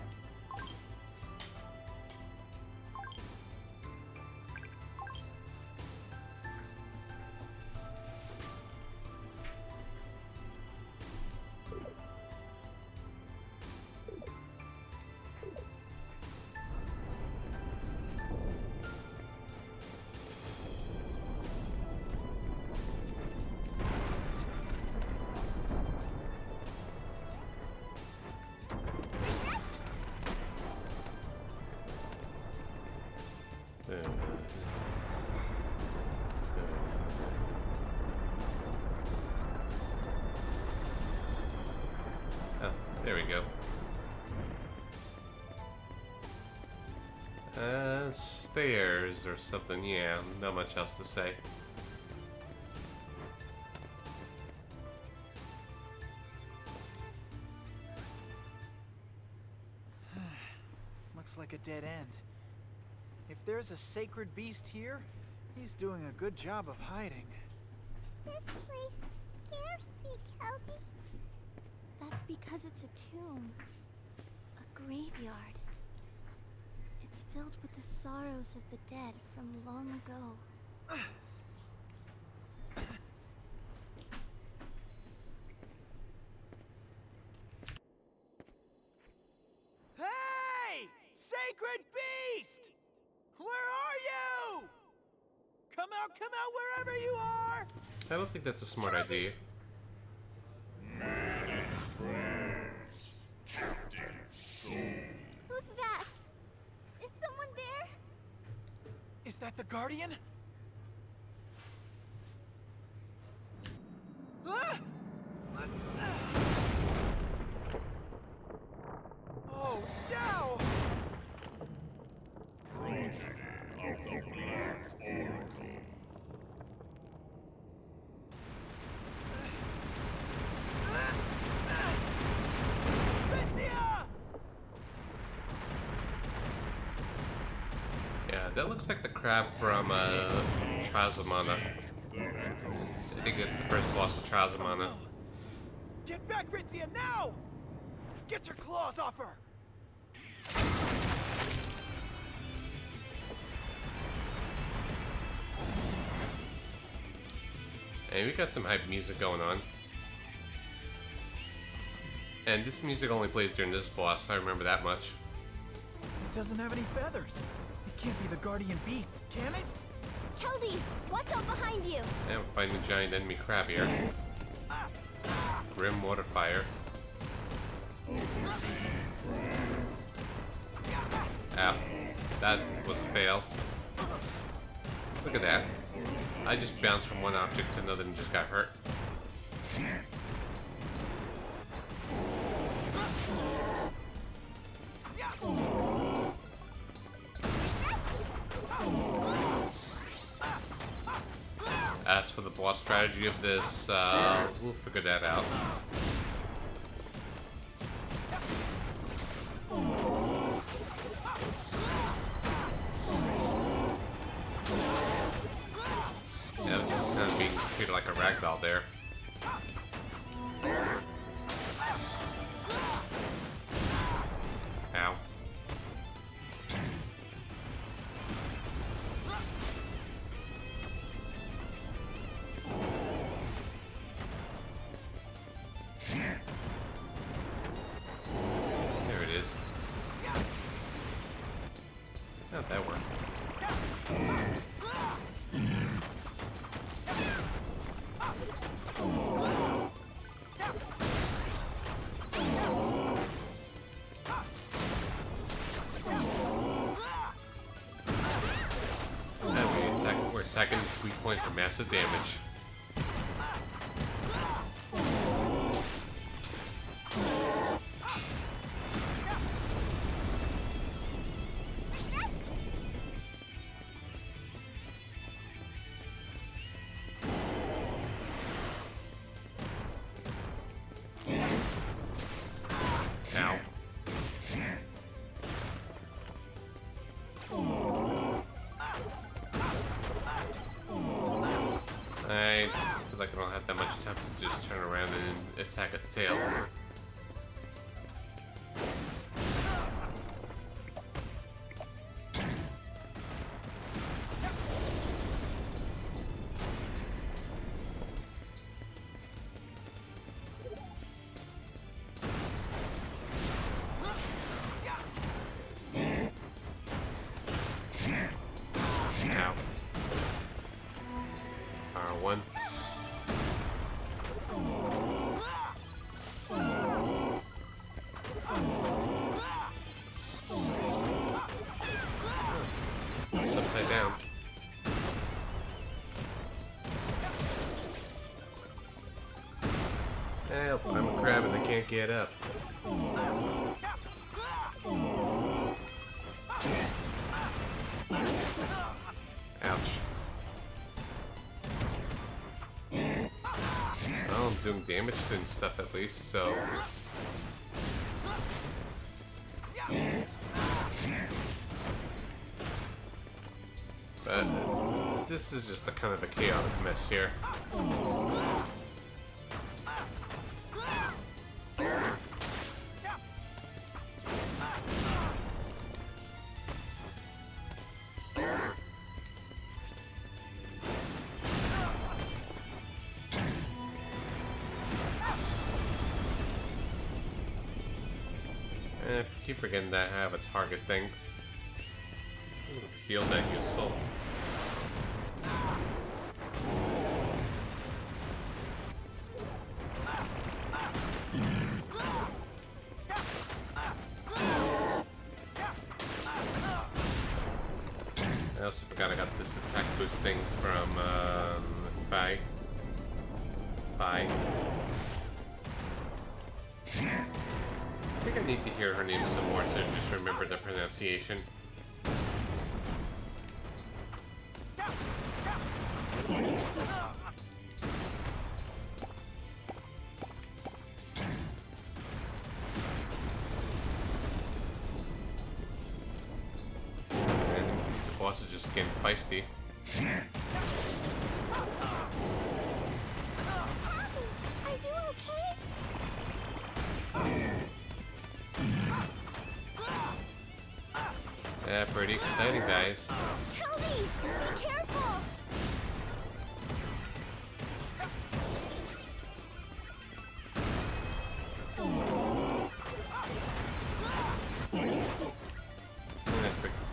Speaker 1: There we go. Stairs or something, yeah, not much else to say.
Speaker 5: Looks like a dead end. If there's a sacred beast here, he's doing a good job of hiding.
Speaker 4: This place scares me, Kelby.
Speaker 8: That's because it's a tomb. A graveyard. It's filled with the sorrows of the dead from long ago.
Speaker 5: Hey! Sacred beast! Where are you? Come out wherever you are!
Speaker 1: I don't think that's a smart idea.
Speaker 4: Who's that? Is someone there?
Speaker 5: Is that the Guardian? Ah! Oh, no!
Speaker 3: Progeny of the Black Oracle.
Speaker 1: Yeah, that looks like the crab from Trials of Mana. I think that's the first boss of Trials of Mana.
Speaker 5: Get back, Ritzia, now! Get your claws off her!
Speaker 1: And we got some hype music going on. And this music only plays during this boss, I remember that much.
Speaker 5: It doesn't have any feathers. It can't be the Guardian Beast, can it?
Speaker 4: Kelby, watch out behind you.
Speaker 1: And we're fighting a giant enemy crab here. Grim Water Fire. Ow. That was a fail. Look at that. I just bounced from one object to another and just got hurt. As for the boss strategy of this, we'll figure that out. Yeah, it's just kind of being treated like a ragdoll there. Ow. There it is. Oh, that worked. We're attacking the weak point for massive damage. Ow. much tempted to just turn around and attack its tail. Ow. R1. It's upside down. Help, I'm a crab and I can't get up. Ouch. Well, I'm doing damage to and stuff at least, so... But this is just a kind of a chaotic mess here. I keep forgetting that I have a target thing. Doesn't feel that useful. I also forgot I got this attack boost thing from Fi. I think I need to hear her name some more to just remember the pronunciation. And the boss is just getting feisty.
Speaker 8: Are you okay?
Speaker 1: Yeah, pretty exciting, guys.
Speaker 8: Kelly, be careful!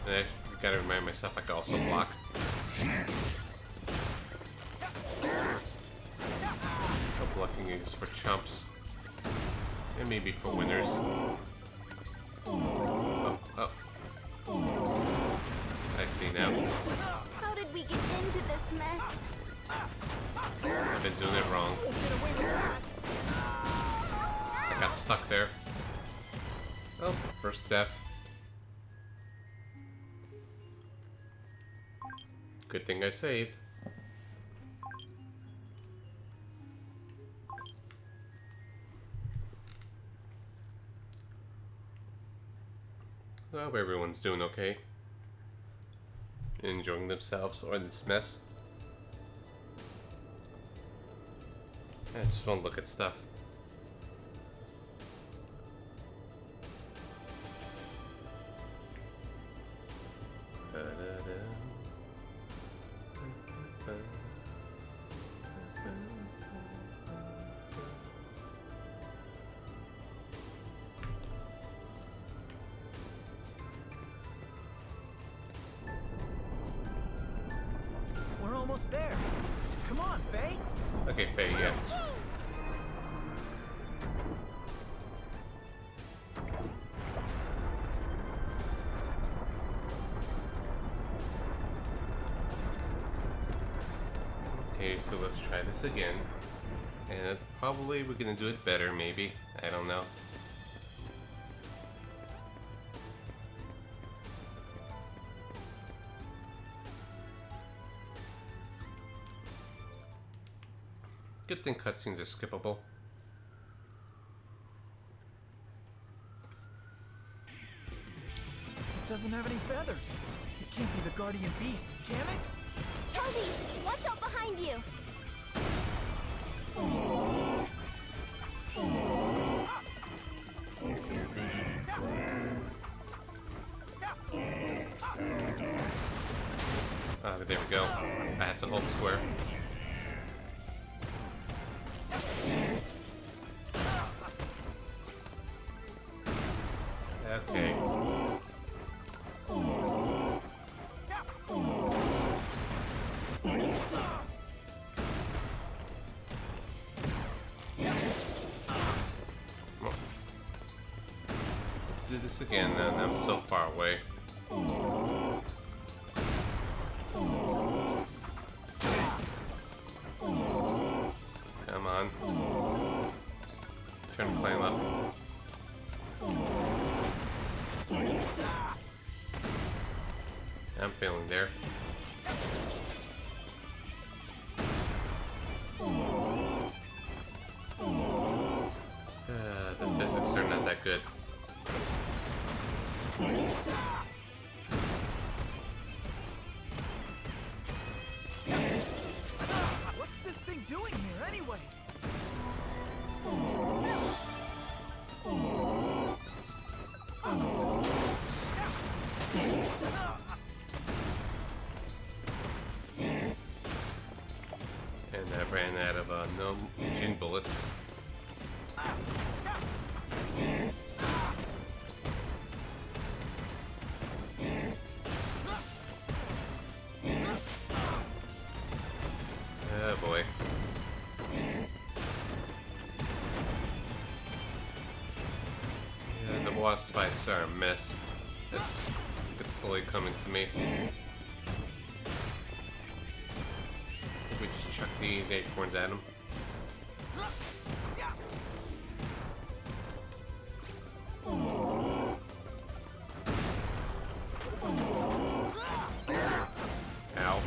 Speaker 1: I gotta remind myself I can also block. No blocking is for chumps. And maybe for winners. Oh. I see now.
Speaker 8: How did we get into this mess?
Speaker 1: I've been doing it wrong. I got stuck there. Oh, first death. Good thing I saved. I hope everyone's doing okay. Enjoying themselves or this mess. I just want to look at stuff.
Speaker 5: We're almost there. Come on, Faye.
Speaker 1: Okay, Faye, yeah. Okay, so let's try this again. And probably we're gonna do it better, maybe. I don't know. Good thing cutscenes are skippable.
Speaker 5: It doesn't have any feathers. It can't be the guardian beast, can it?
Speaker 8: Kelly, watch out behind you!
Speaker 1: There we go. I had to hold square. Okay. Let's do this again, then. I'm so far away. Come on. Trying to climb up. I'm failing there. The physics are not that good.
Speaker 5: What's this thing doing here, anyway?
Speaker 1: And I ran out of no gin bullets. Oh boy. Yeah, the boss fights are a mess. It's slowly coming to me. We just chuck these acorns at him. Ow.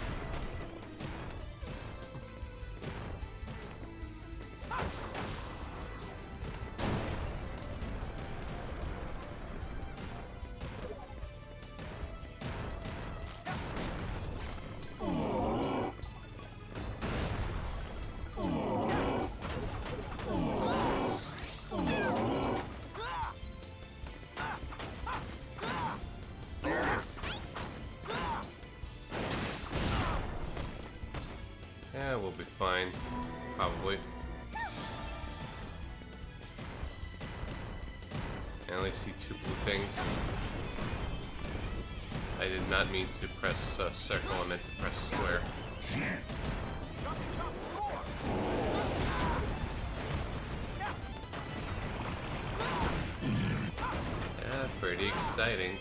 Speaker 1: Yeah, we'll be fine. Probably. I only see two blue things. I did not mean to press circle, I meant to press square. Yeah, pretty exciting.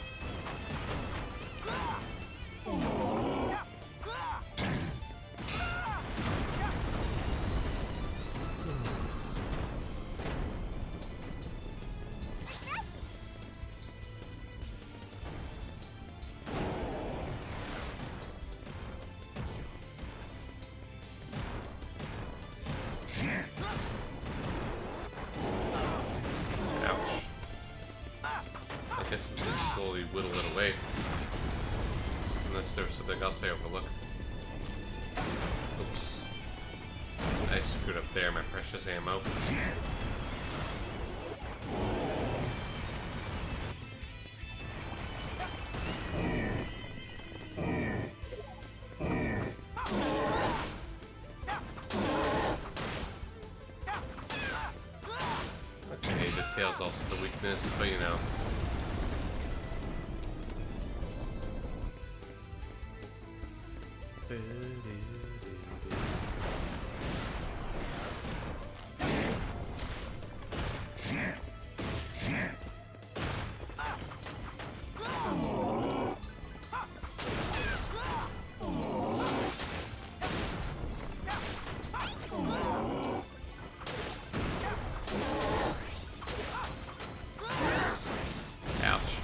Speaker 1: Ouch. I guess we just slowly whittle it away. Unless there was something else I overlooked. Oops. I screwed up there, my precious ammo. Okay, the tail's also the weakness, but you know. Ouch.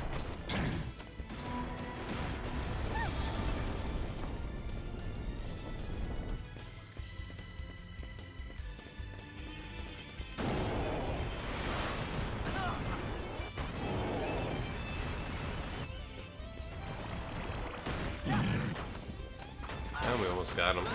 Speaker 1: And we almost got him.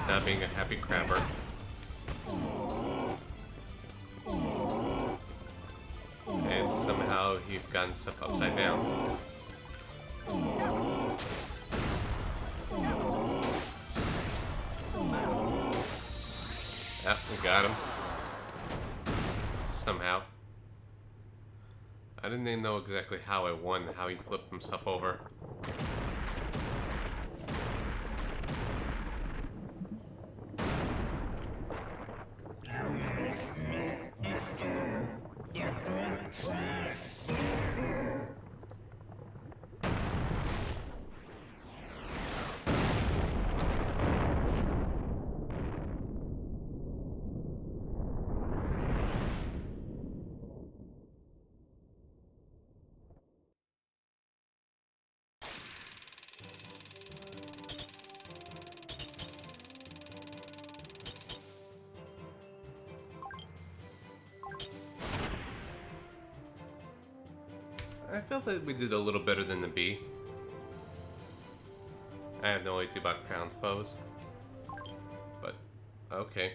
Speaker 1: not being a happy crabber. And somehow he's gotten stuff upside down. Ah, we got him. Somehow. I didn't even know exactly how I won, how he flipped himself over. I felt that we did a little better than the B. I have no idea about crowned foes. But, okay.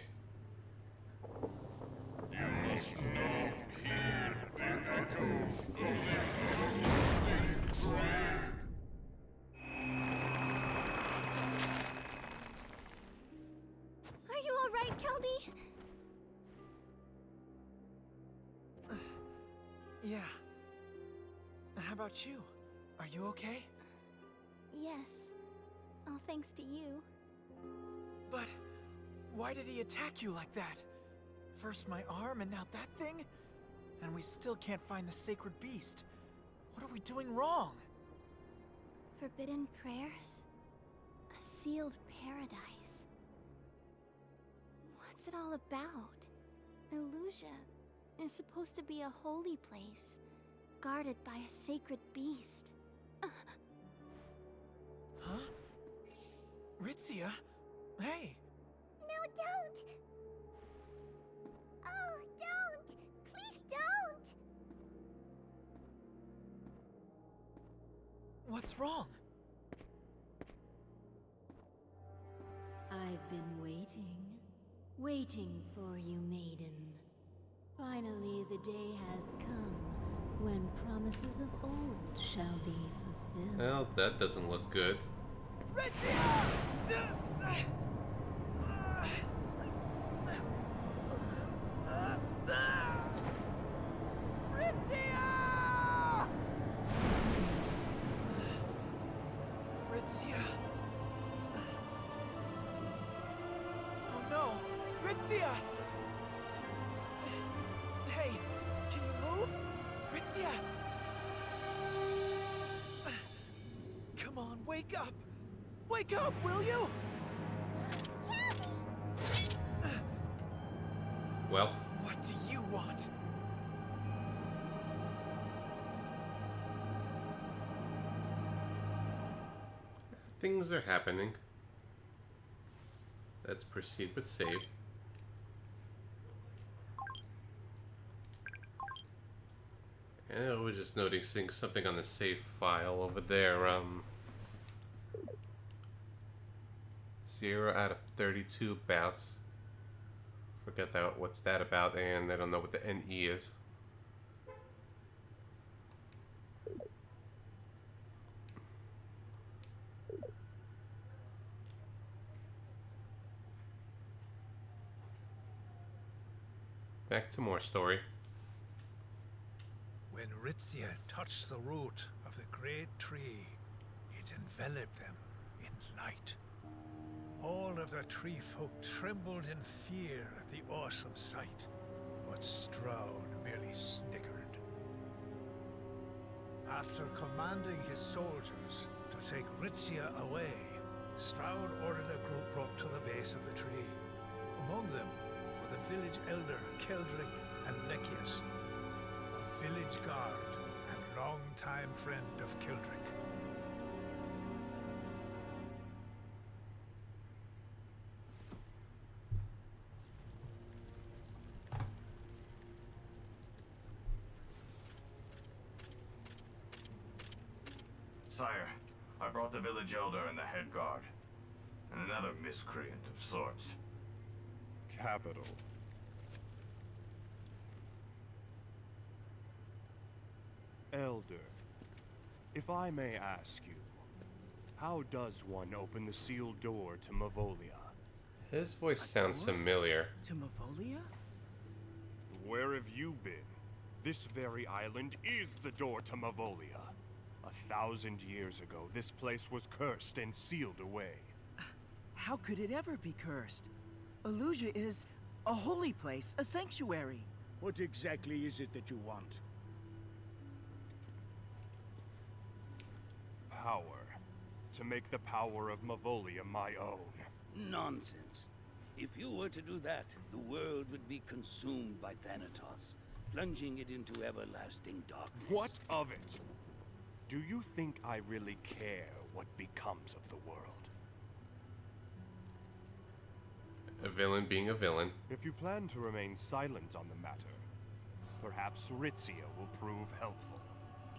Speaker 3: You must not heed the echoes of the everlasting train.
Speaker 8: Are you alright, Kelby?
Speaker 5: Yeah. How about you? Are you okay?
Speaker 8: Yes. All thanks to you.
Speaker 5: But why did he attack you like that? First my arm and now that thing? And we still can't find the sacred beast. What are we doing wrong?
Speaker 8: Forbidden prayers? A sealed paradise. What's it all about? Illusia is supposed to be a holy place, guarded by a sacred beast.
Speaker 5: Huh? Ritzia? Hey!
Speaker 4: No, don't! Oh, don't! Please don't!
Speaker 5: What's wrong?
Speaker 11: I've been waiting for you, maiden. Finally, the day has come when promises of old shall be fulfilled.
Speaker 1: Well, that doesn't look good.
Speaker 5: Ritzia! Oh no! Ritzia! Hey, can you move? Ritzia! Come on, wake up! Wake up, will you?
Speaker 1: Well,
Speaker 5: What do you want?
Speaker 1: things are happening. Let's proceed with save. And I was just noticing something on the save file over there. 0 out of 32 bouts. Forget that. What's that about? And I don't know what the NE is. Back to more story.
Speaker 2: When Ritzia touched the root of the great tree, it enveloped them in light. All of the tree folk trembled in fear at the awesome sight, but Stroud merely snickered. After commanding his soldiers to take Ritzia away, Stroud ordered a group brought to the base of the tree. Among them were the village elder Keldric and Lekius, a village guard and longtime friend of Keldric.
Speaker 12: Sire, I brought the village elder and the head guard.
Speaker 3: and another miscreant of sorts.
Speaker 12: Capital. Elder, if I may ask you, how does one open the sealed door to Mavolia?
Speaker 1: His voice sounds familiar.
Speaker 5: To Mavolia?
Speaker 12: Where have you been? This very island is the door to Mavolia. 1,000 years ago, this place was cursed and sealed away.
Speaker 5: How could it ever be cursed? Illusia is a holy place, a sanctuary.
Speaker 2: What exactly is it that you want?
Speaker 12: Power. To make the power of Mavolia my own.
Speaker 13: Nonsense. If you were to do that, the world would be consumed by Thanatos, plunging it into everlasting darkness.
Speaker 12: What of it? Do you think I really care what becomes of the world?
Speaker 1: A villain being a villain.
Speaker 12: If you plan to remain silent on the matter, perhaps Ritzia will prove helpful.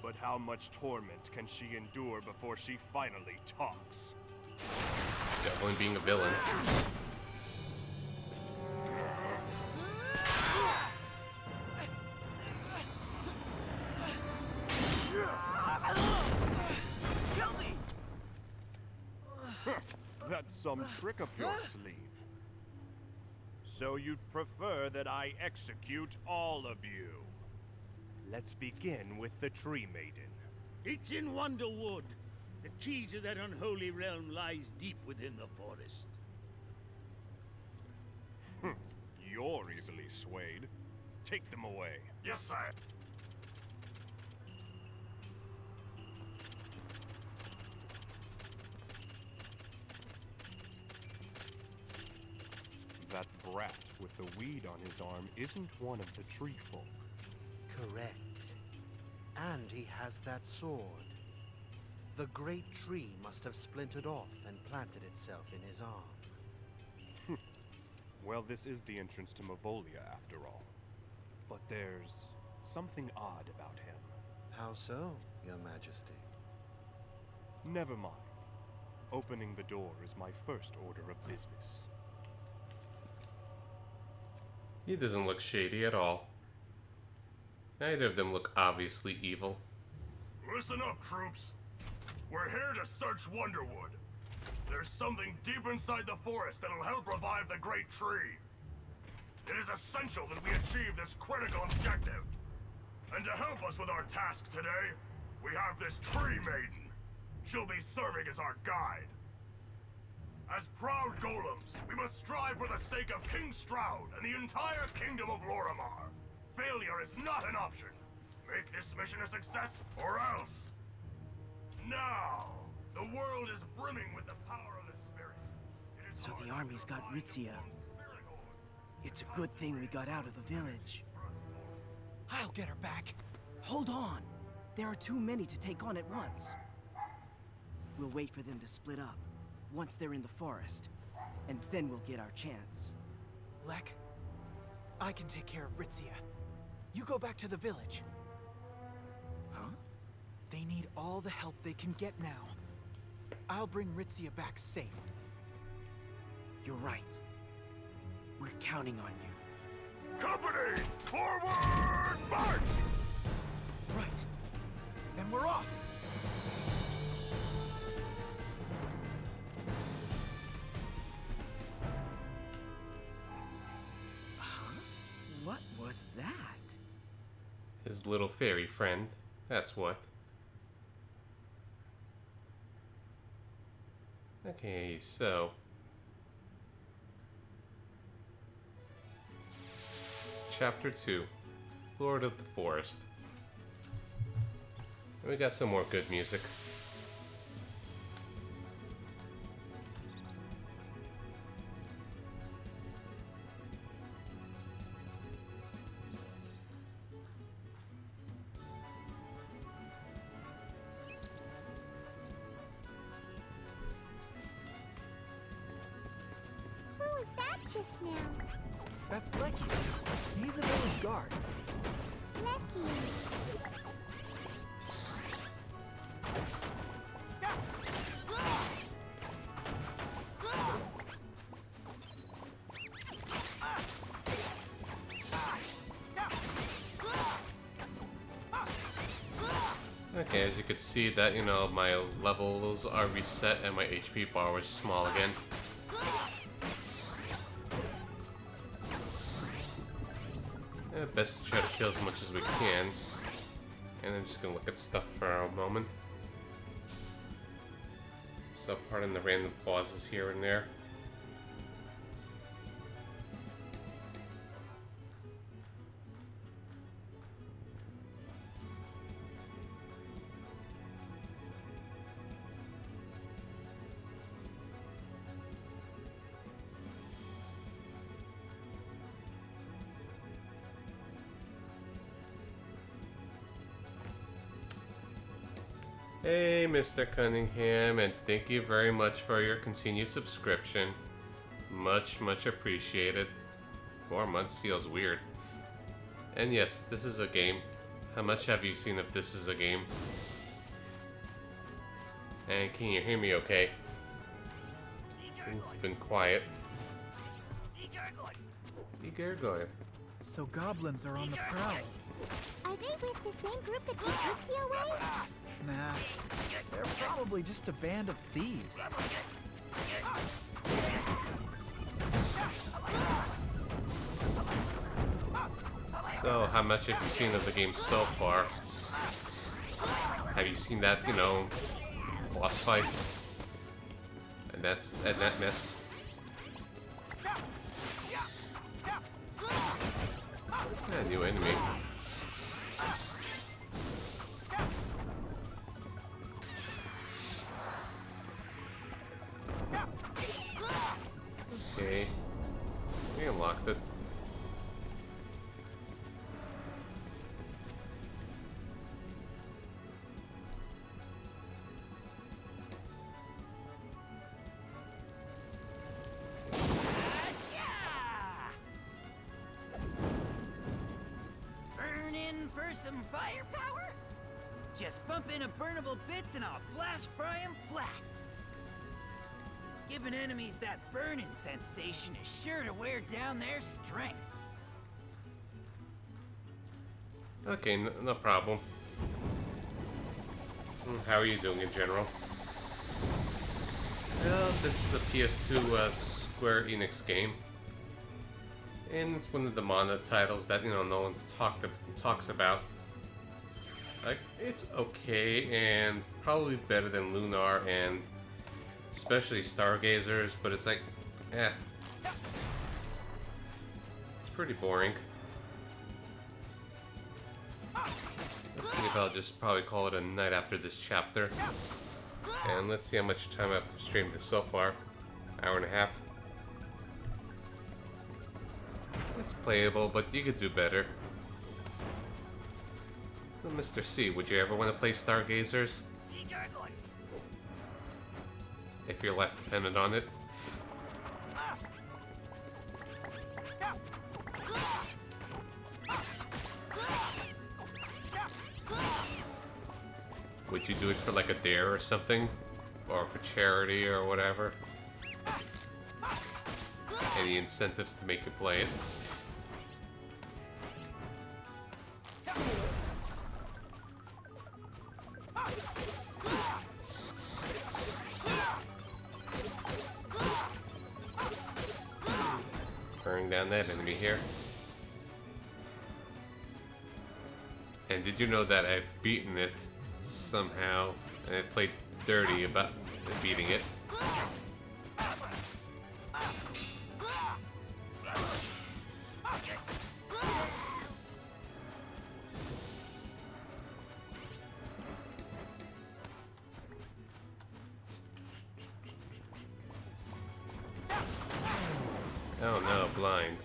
Speaker 12: But how much torment can she endure before she finally talks?
Speaker 1: Definitely being a villain.
Speaker 5: Hildy!
Speaker 12: That's some trick up your sleeve. So you'd prefer that I execute all of you? Let's begin with the Tree Maiden.
Speaker 13: It's in Wonderwood. The key to that unholy realm lies deep within the forest.
Speaker 12: You're easily swayed. Take them away.
Speaker 3: Yes, sir.
Speaker 12: That brat with the weed on his arm isn't one of the tree folk.
Speaker 14: Correct. And he has that sword. The great tree must have splintered off and planted itself in his arm.
Speaker 12: Well, this is the entrance to Mavolia, after all. But there's something odd about him.
Speaker 14: How so, Your Majesty?
Speaker 12: Never mind. Opening the door is my first order of business.
Speaker 1: He doesn't look shady at all. Neither of them look obviously evil.
Speaker 3: Listen up, troops. We're here to search Wonderwood. There's something deep inside the forest that'll help revive the great tree. It is essential that we achieve this critical objective. And to help us with our task today, we have this Tree Maiden. She'll be serving as our guide. As proud golems, we must strive for the sake of King Stroud and the entire kingdom of Lorimar. Failure is not an option. Make this mission a success, or else. Now, the world is brimming with the power of the spirits.
Speaker 5: So the army's got Ritzia. It's a good thing we got out of the village. I'll get her back. Hold on. There are too many to take on at once. We'll wait for them to split up, once they're in the forest. And then we'll get our chance. Lek, I can take care of Ritzia. You go back to the village. Huh? They need all the help they can get now. I'll bring Ritzia back safe. You're right. We're counting on you.
Speaker 3: Company, forward march!
Speaker 5: Right. Then we're off! What was that?
Speaker 1: His little fairy friend. That's what. Okay, so... Chapter 2. Lord of the Forest. And we got some more good music.
Speaker 4: Who was that just now?
Speaker 5: That's Lecky. He's a village guard.
Speaker 4: Lecky.
Speaker 1: As you could see that, you know, my levels are reset and my HP bar was small again. Best to try to kill as much as we can. And I'm just gonna look at stuff for a moment. So pardon the random pauses here and there. Hey, Mr. Cunningham, and thank you very much for your continued subscription. Much, much appreciated. 4 months feels weird. And yes, this is a game. How much have you seen of This Is a Game? And can you hear me okay? It's been quiet. The gargoyle.
Speaker 15: So goblins are on the prowl.
Speaker 4: Are they with the same group that took Ritzy away?
Speaker 15: Nah, they're probably just a band of thieves.
Speaker 1: So, how much have you seen of the game so far? Have you seen that, you know, boss fight? And that mess? Yeah, new enemy. Okay. We unlocked it.
Speaker 6: Burning for some firepower? Just bump into burnable bits and I'll flash fry 'em flat. Giving enemies that burning sensation is sure to wear down their strength.
Speaker 1: Okay, no problem. How are you doing in general? Well, this is a PS2 Square Enix game. And it's one of the Mana titles that, you know, no one's talks about. Like, it's okay and probably better than Lunar and especially Stargazers, but it's like, eh. It's pretty boring. Let's see if I'll just probably call it a night after this chapter. And let's see how much time I've streamed this so far. Hour and a half. It's playable, but you could do better. Well, Mr. C, would you ever want to play Stargazers? If your life depended on it. Would you do it for like a dare or something? Or for charity or whatever? Any incentives to make you play it? Burning down that enemy here. And did you know that I've beaten it somehow, and I played dirty about beating it? Oh no, blind.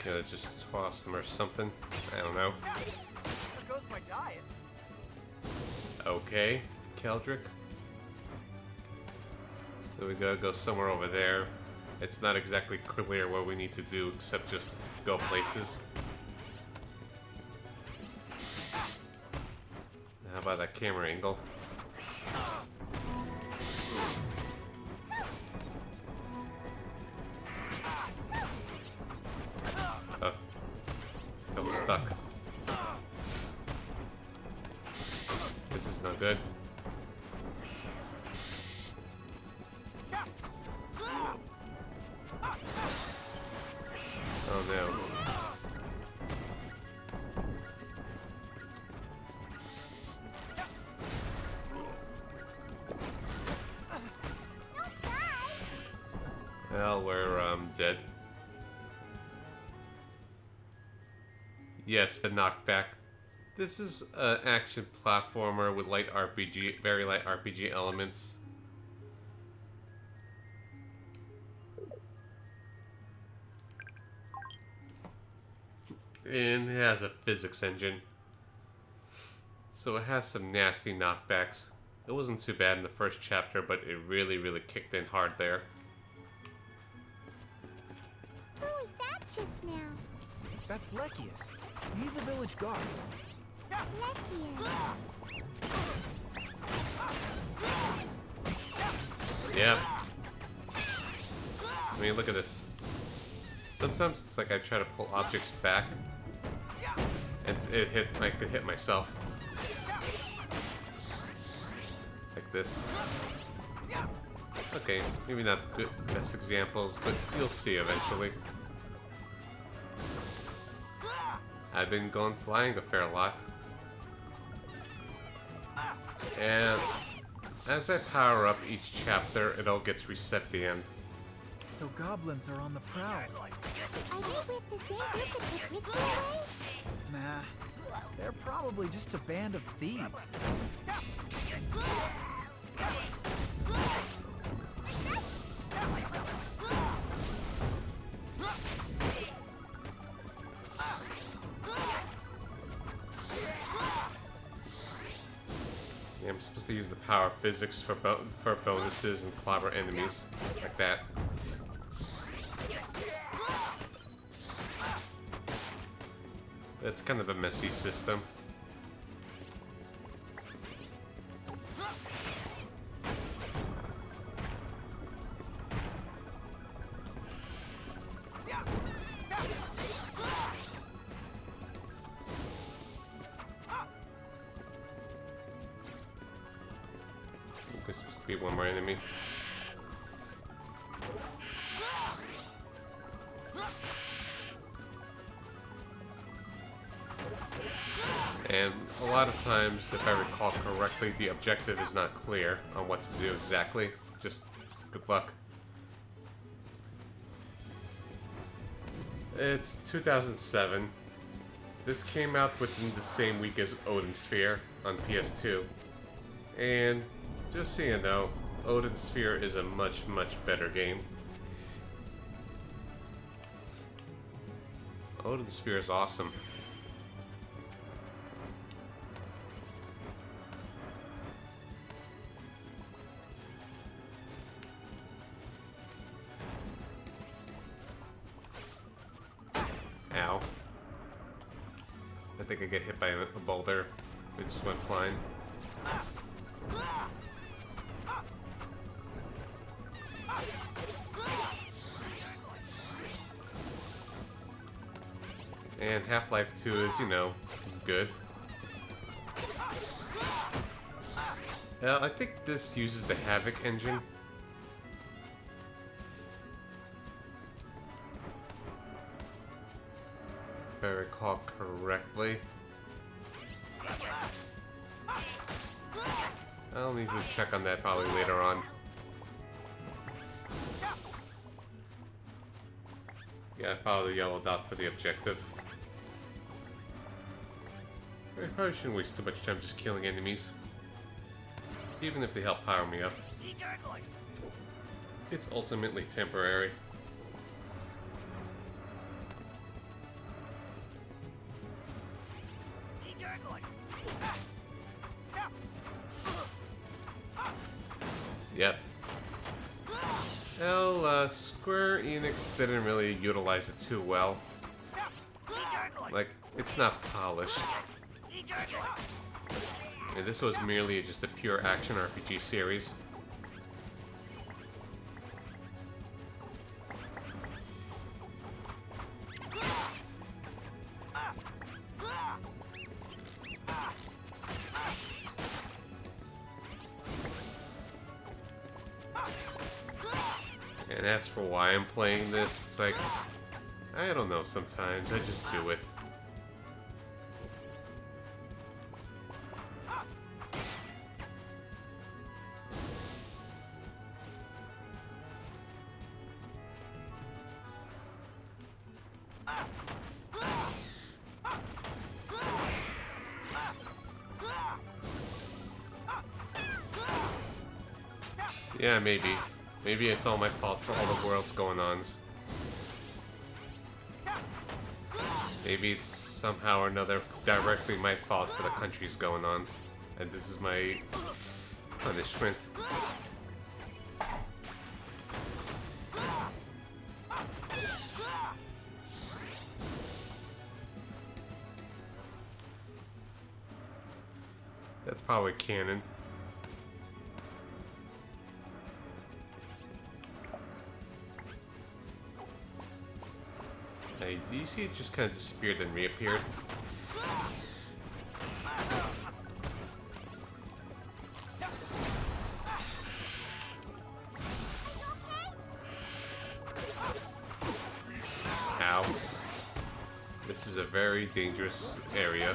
Speaker 1: Gotta just toss them or something. I don't know.
Speaker 5: There goes my diet.
Speaker 1: Okay, Keldrick. So we gotta go somewhere over there. It's not exactly clear what we need to do except just go places. How about that camera angle? Oh. I'm stuck. This is not good. Oh no. Well, we're dead. Yes, the knockback. This is an action platformer with light RPG, very light RPG elements. And it has a physics engine. So it has some nasty knockbacks. It wasn't too bad in the first chapter, but it really, really kicked in hard there.
Speaker 4: Who was that just now?
Speaker 15: That's Lekius. He's a village guard.
Speaker 4: Lekian.
Speaker 1: Yeah. I mean, look at this. Sometimes it's like I try to pull objects back, and I could hit myself. Like this. Okay, maybe not good best examples, but you'll see eventually. I've been going flying a fair lot. And as I power up each chapter, it all gets reset at the end.
Speaker 15: So goblins are on the prowl.
Speaker 4: Are they with the same group that took Ricky away?
Speaker 15: Nah, they're probably just a band of thieves.
Speaker 1: Yeah, I'm supposed to use the power of physics for bonuses and clobber enemies like that. It's kind of a messy system. There's supposed to be one more enemy. And a lot of times, if I recall correctly, the objective is not clear on what to do exactly. Just good luck. It's 2007. This came out within the same week as Odin Sphere on PS2. And just so you know, Odin Sphere is a much, much better game. Odin Sphere is awesome. Ow. I think I get hit by a boulder. It just went flying. And Half-Life 2 is, you know, good. I think this uses the Havoc engine. If I recall correctly. I'll need to check on that probably later on. Yeah, I follow the yellow dot for the objective. I probably shouldn't waste too much time just killing enemies. Even if they help power me up. It's ultimately temporary. Yes. Well, Square Enix didn't really utilize it too well. Like, it's not polished. And this was merely just a pure action RPG series. And as for why I'm playing this, it's like, I don't know sometimes, I just do it. Yeah, maybe. Maybe it's all my fault for all the world's going-ons. Maybe it's somehow or another directly my fault for the country's going-ons. And this is my punishment. That's probably canon. Hey, do you see it just kind of disappeared and reappeared? Ow. This is a very dangerous area.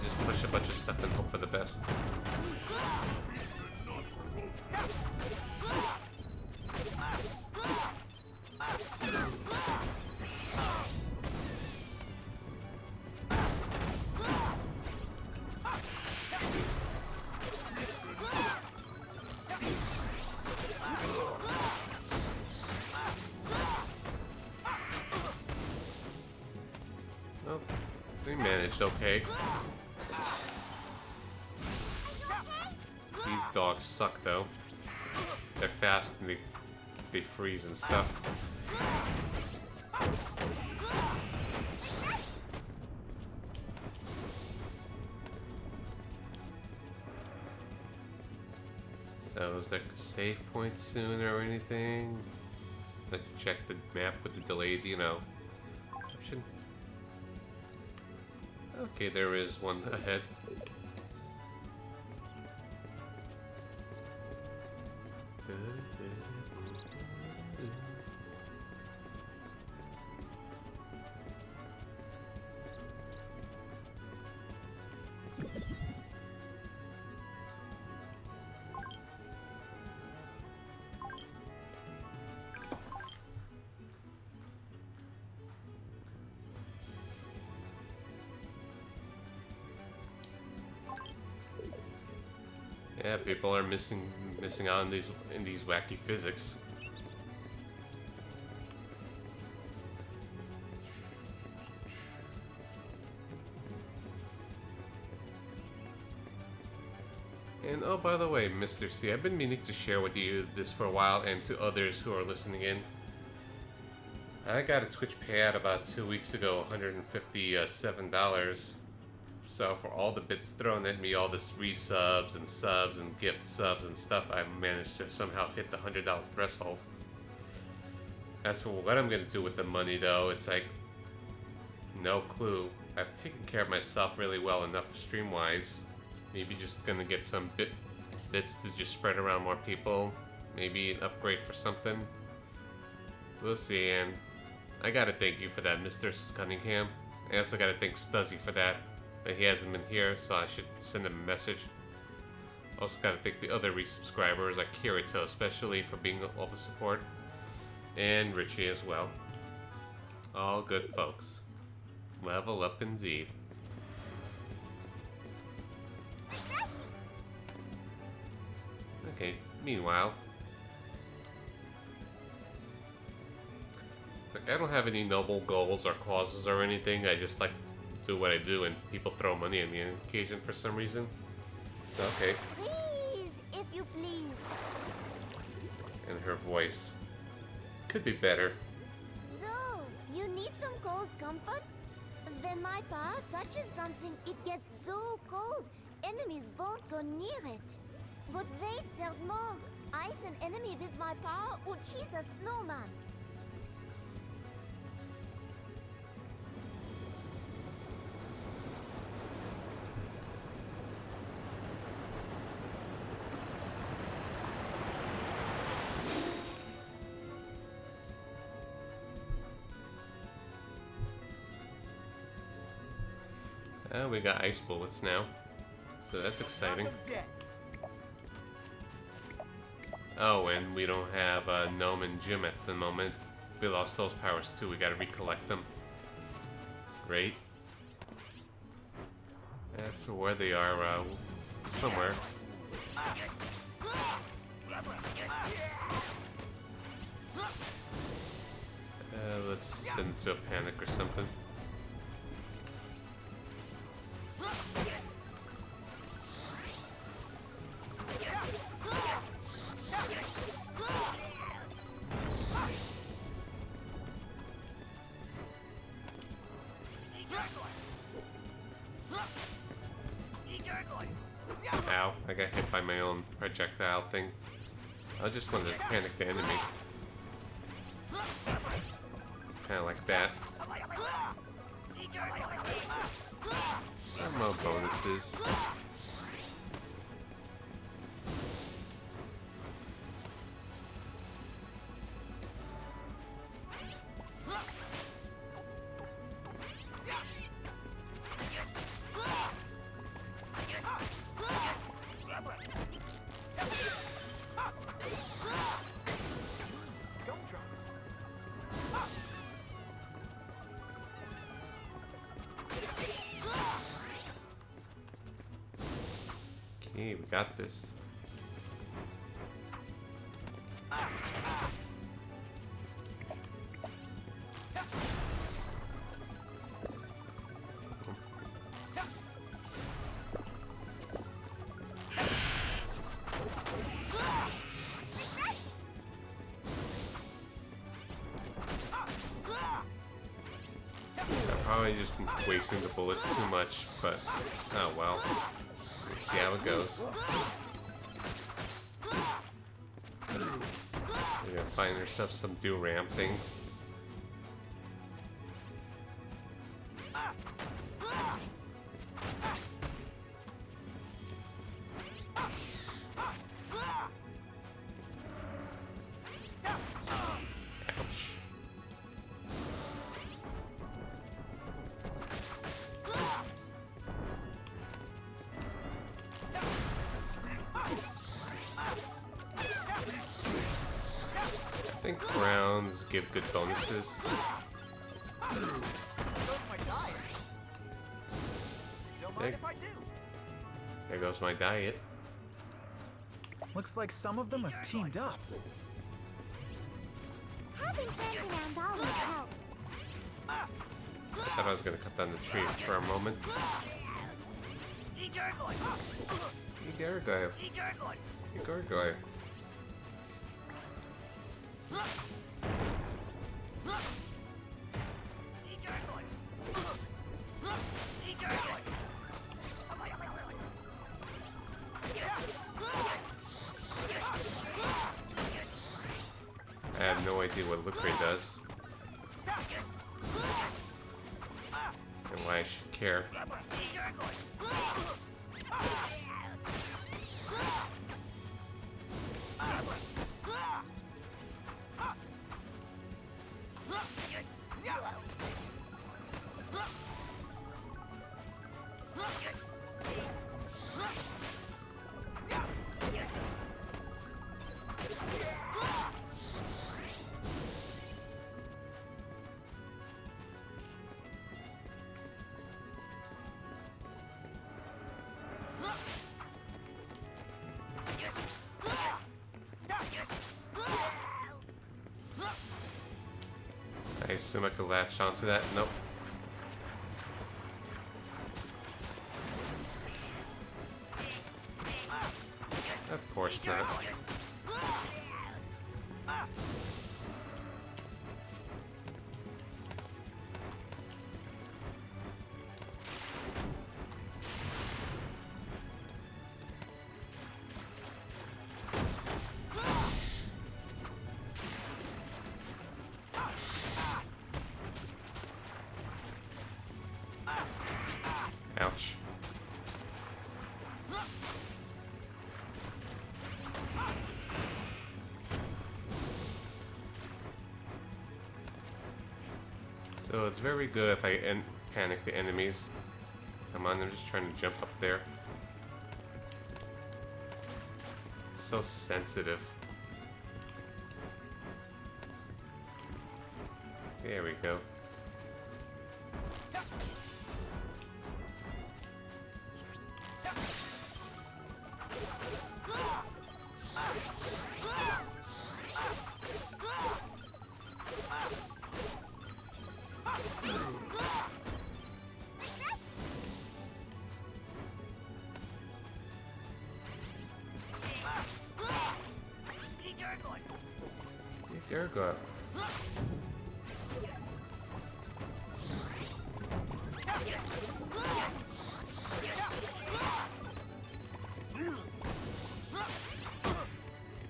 Speaker 1: Just push a bunch of stuff and hope for the best. Well, we managed okay. These dogs suck though. They're fast and they freeze and stuff. So is there a save point soon or anything? Let's check the map with the delayed, you know, option. Okay, there is one ahead. Yeah, people are missing out on these wacky physics. And oh, by the way, Mr. C, I've been meaning to share with you this for a while and to others who are listening in. I got a Twitch payout about 2 weeks ago, $157. So for all the bits thrown at me, all this resubs and subs and gift subs and stuff, I managed to somehow hit the $100 threshold. As for what I'm gonna do with the money though, it's like, no clue. I've taken care of myself really well enough stream-wise. Maybe just gonna get some bits to just spread around more people. Maybe an upgrade for something. We'll see, and I gotta thank you for that, Mr. Cunningham. I also gotta thank Stuzzy for that. That he hasn't been here, so I should send him a message. Also gotta thank the other resubscribers like Kirito, especially for being all the support. And Richie as well. All good folks. Level up indeed. Okay, meanwhile. It's like I don't have any noble goals or causes or anything. I just like do what I do, and people throw money at me on occasion for some reason. So, okay.
Speaker 4: Please, if you please.
Speaker 1: And her voice could be better.
Speaker 4: So, you need some cold comfort? When my power touches something, it gets so cold, enemies won't go near it. But wait, there's more. Ice an enemy with my power, and she's a snowman.
Speaker 1: We got ice bullets now, so that's exciting. Oh, and we don't have Gnome and Jim at the moment. We lost those powers too. We gotta recollect them. Great. That's where they are, somewhere. Let's send them to a panic or something. Ow, I got hit by my own projectile thing. I just wanted to panic the enemy. Kinda like that. Some more bonuses. Okay, we got this. I'm probably just wasting the bullets too much, but oh well. Let's see how it goes. We're gonna find ourselves some do-ram thing. Ouch. I think rounds give good bonuses. There goes my diet.
Speaker 15: Looks like some of them have teamed up.
Speaker 4: Having friends around always helps.
Speaker 1: I thought I was gonna cut down the tree for a moment. Gargoyle. Gargoyle. I have no idea what Lucre does. And why I should care. I assume I could latch onto that. Nope. course not. Ouch. So it's very good if I panic the enemies. Come on, I'm just trying to jump up there. It's so sensitive. There we go. Gargoyle.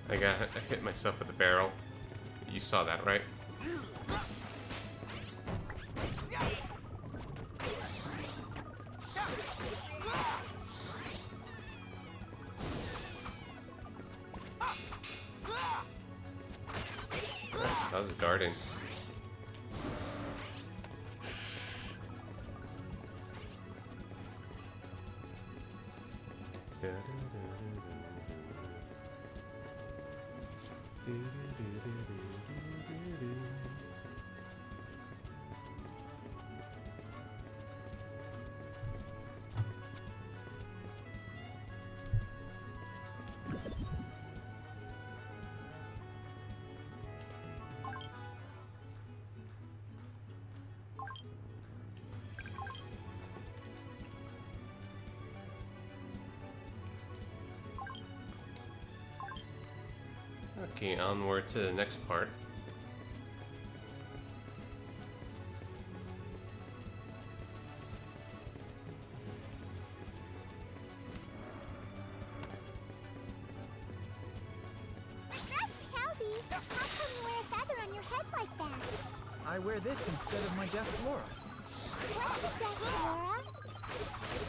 Speaker 1: I hit myself with the barrel. You saw that, right? I was guarding. Okay, onward to the next part.
Speaker 4: Caldy, how come you wear a feather on your head like that?
Speaker 15: I wear this instead of my death flora.
Speaker 4: What's a death flora?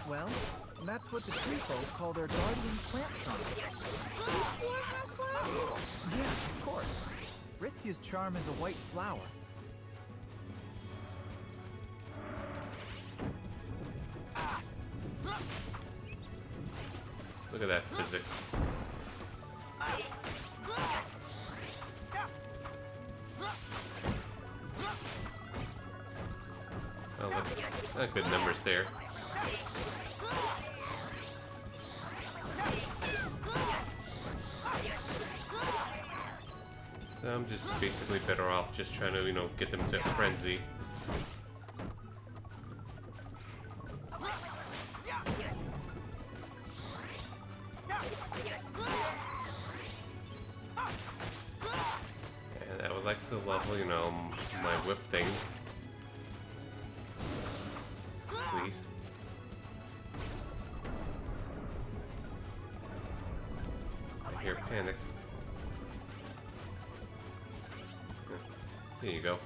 Speaker 15: Well, that's what the tree folk call their guardian plant charm.
Speaker 4: Ritzia has one?
Speaker 15: Yeah, of course. Ritzia's charm is a white flower.
Speaker 1: Look at that physics. Oh, look, good numbers there. So I'm just basically better off just trying to, you know, get them to frenzy. And I would like to level, you know, my whip thing. Please. I hear panic. There you go.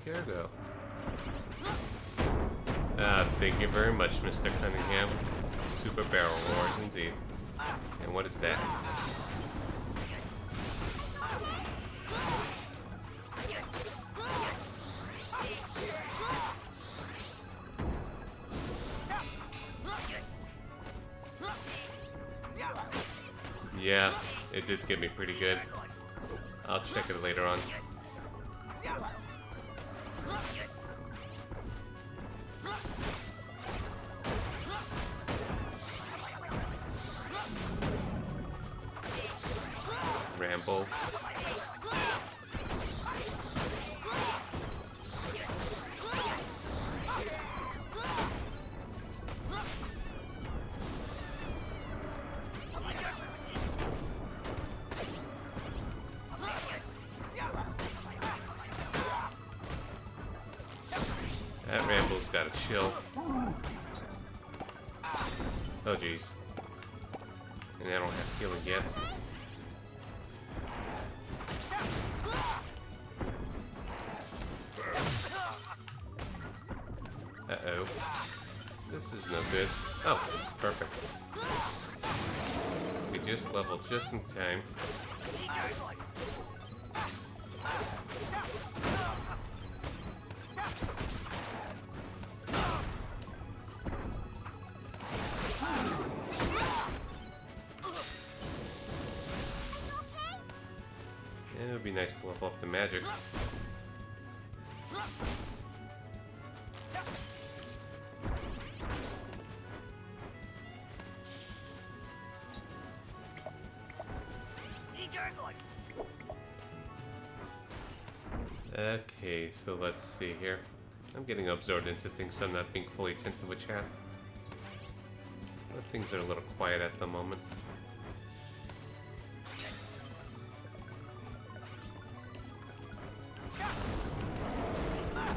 Speaker 1: Ergo. Thank you very much, Mr. Cunningham. Super barrel roars indeed. And what is that? Yeah, it did get me pretty good. I'll check it later on. Rambo. just gotta chill. Oh jeez. And I don't have healing yet. Uh-oh. This is no good. Oh, perfect. We just leveled just in time. And it would be nice to level up the magic. Okay, so let's see here. I'm getting absorbed into things, so I'm not being fully attentive with chat. But things are a little quiet at the moment.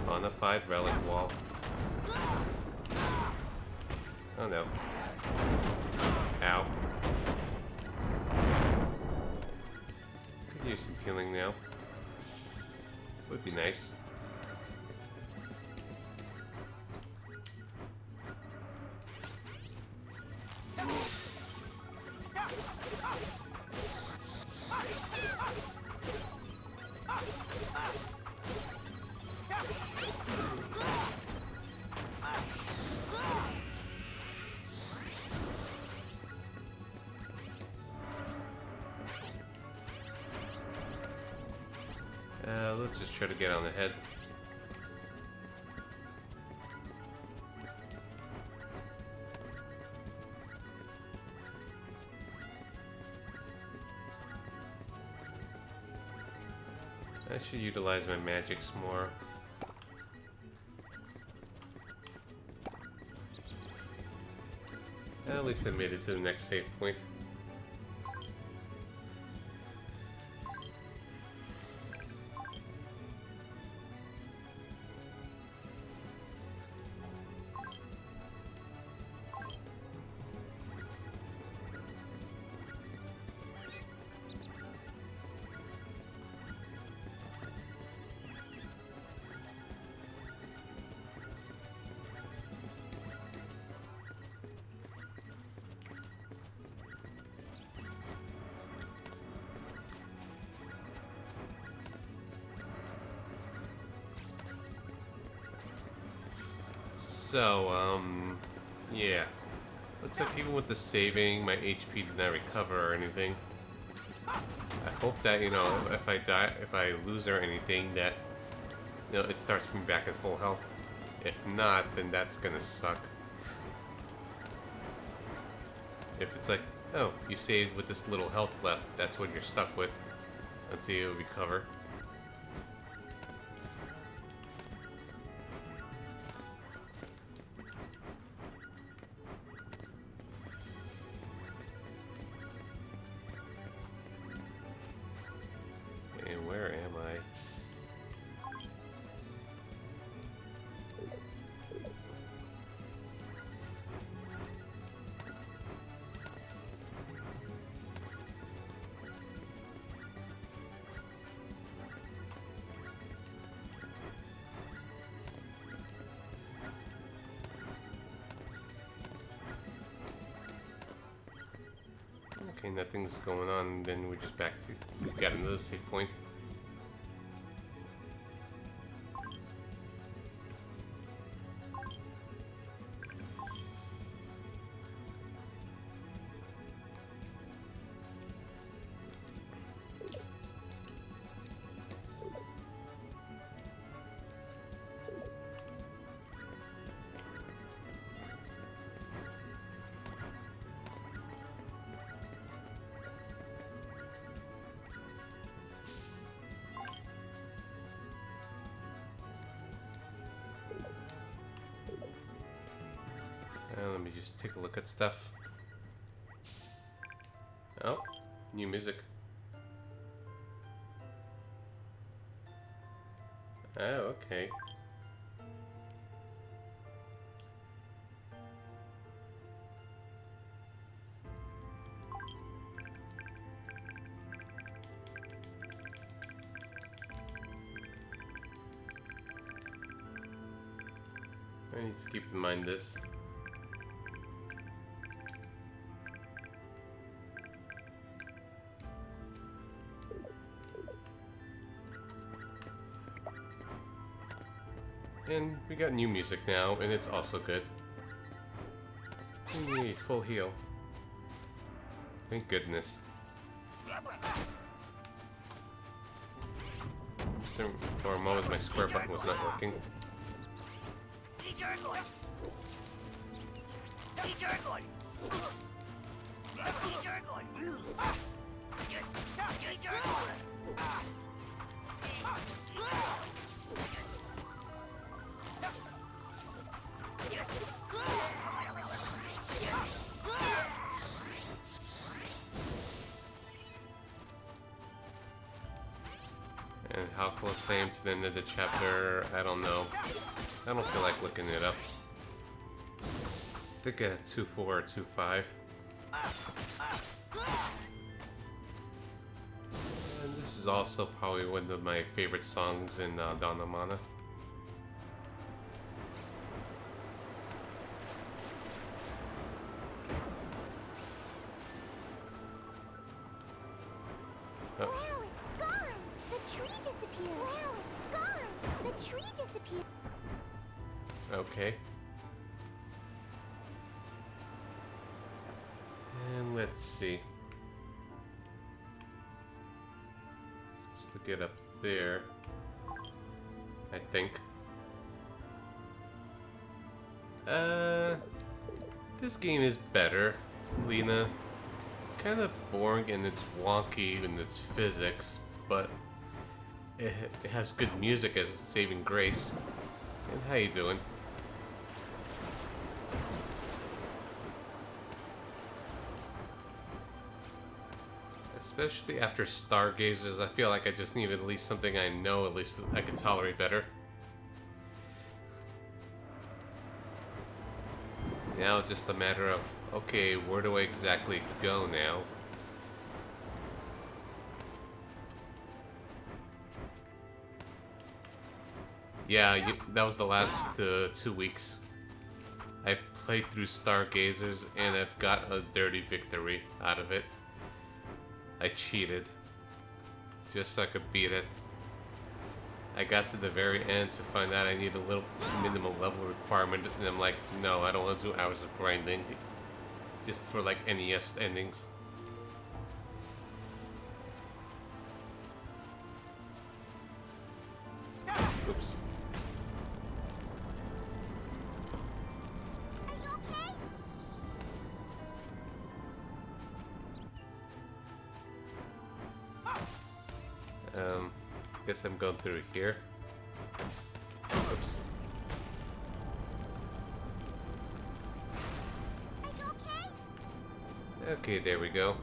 Speaker 1: Bonafide relic wall. Oh no. Ow. Could use some healing now. Would be nice. Let's just try to get on ahead. I should utilize my magics more. At least I made it to the next save point. So, yeah. Looks like even with the saving, my HP did not recover or anything. I hope that, you know, if I die, if I lose or anything, that, you know, it starts me back at full health. If not, then that's gonna suck. If it's like, oh, you saved with this little health left, that's what you're stuck with until you recover. Okay, nothing's going on, then we're just back to... We've got another save point. Let me just take a look at stuff. Oh, new music. Oh, okay. I need to keep in mind this. And we got new music now, and it's also good. Yay, full heal. Thank goodness. For a moment, my square button was not working. And how close I am to the end of the chapter, I don't know. I don't feel like looking it up. I think I had 2.4 or 2.5. And this is also probably one of my favorite songs in Dawn of Mana. Okay. And let's see. Supposed to get up there, I think. This game is better, Lena. Kind of boring and it's wonky in its physics, but it has good music as a saving grace. And how you doing? Especially after Stargazers, I feel like I just needed at least something I know, at least I could tolerate better. Now it's just a matter of, okay, where do I exactly go now? Yeah, that was the last 2 weeks. I played through Stargazers and I've got a dirty victory out of it. I cheated, just so I could beat it. I got to the very end to find out I need a little minimum level requirement, and I'm like, no, I don't want to do hours of grinding, just for like NES endings. Oops. Guess I'm going through here. Oops. Okay, there we go.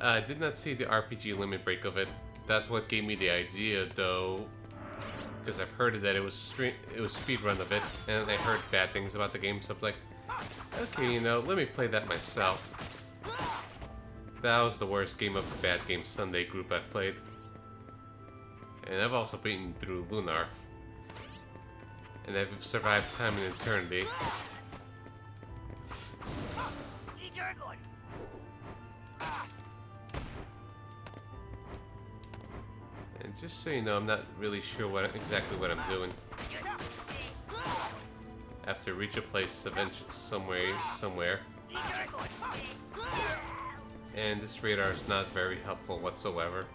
Speaker 1: I did not see the RPG limit break of it. That's what gave me the idea, though, because I've heard that it was speedrun of it, and I heard bad things about the game, so I'm like, okay, you know, let me play that myself. That was the worst game of the Bad Game Sunday group I've played. And I've also beaten through Lunar. And I've survived time and eternity. And just so you know, I'm not really sure exactly what I'm doing. I have to reach a place eventually somewhere. And this radar is not very helpful whatsoever.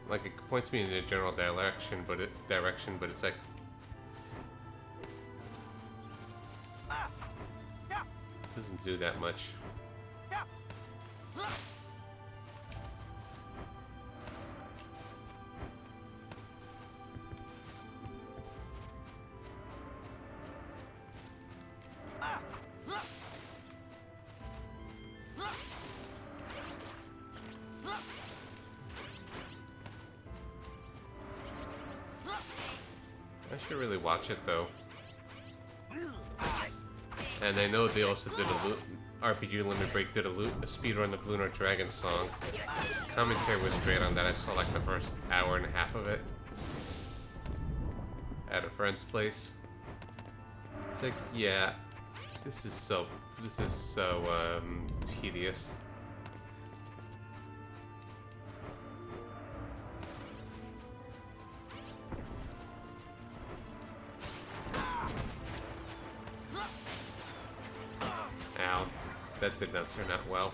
Speaker 1: Like, it points me in a general direction, but it's like, doesn't do that much. I should really watch it though. And I know they also did RPG Limit Break did a speedrun of Lunar Dragon song. Commentary was great on that. I saw like the first hour and a half of it. at a friend's place. It's like, yeah, this is so tedious. Ow, that did not turn out well.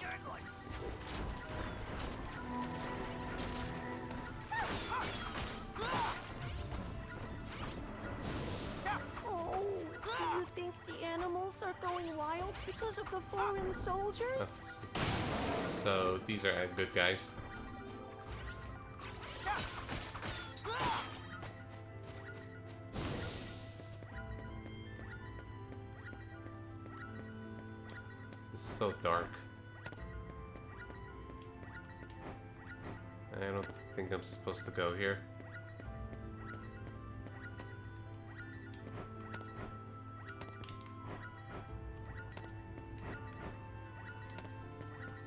Speaker 16: Oh, do you think the animals are going wild because of the foreign soldiers?
Speaker 1: So these are good guys. This is so dark. I don't think I'm supposed to go here.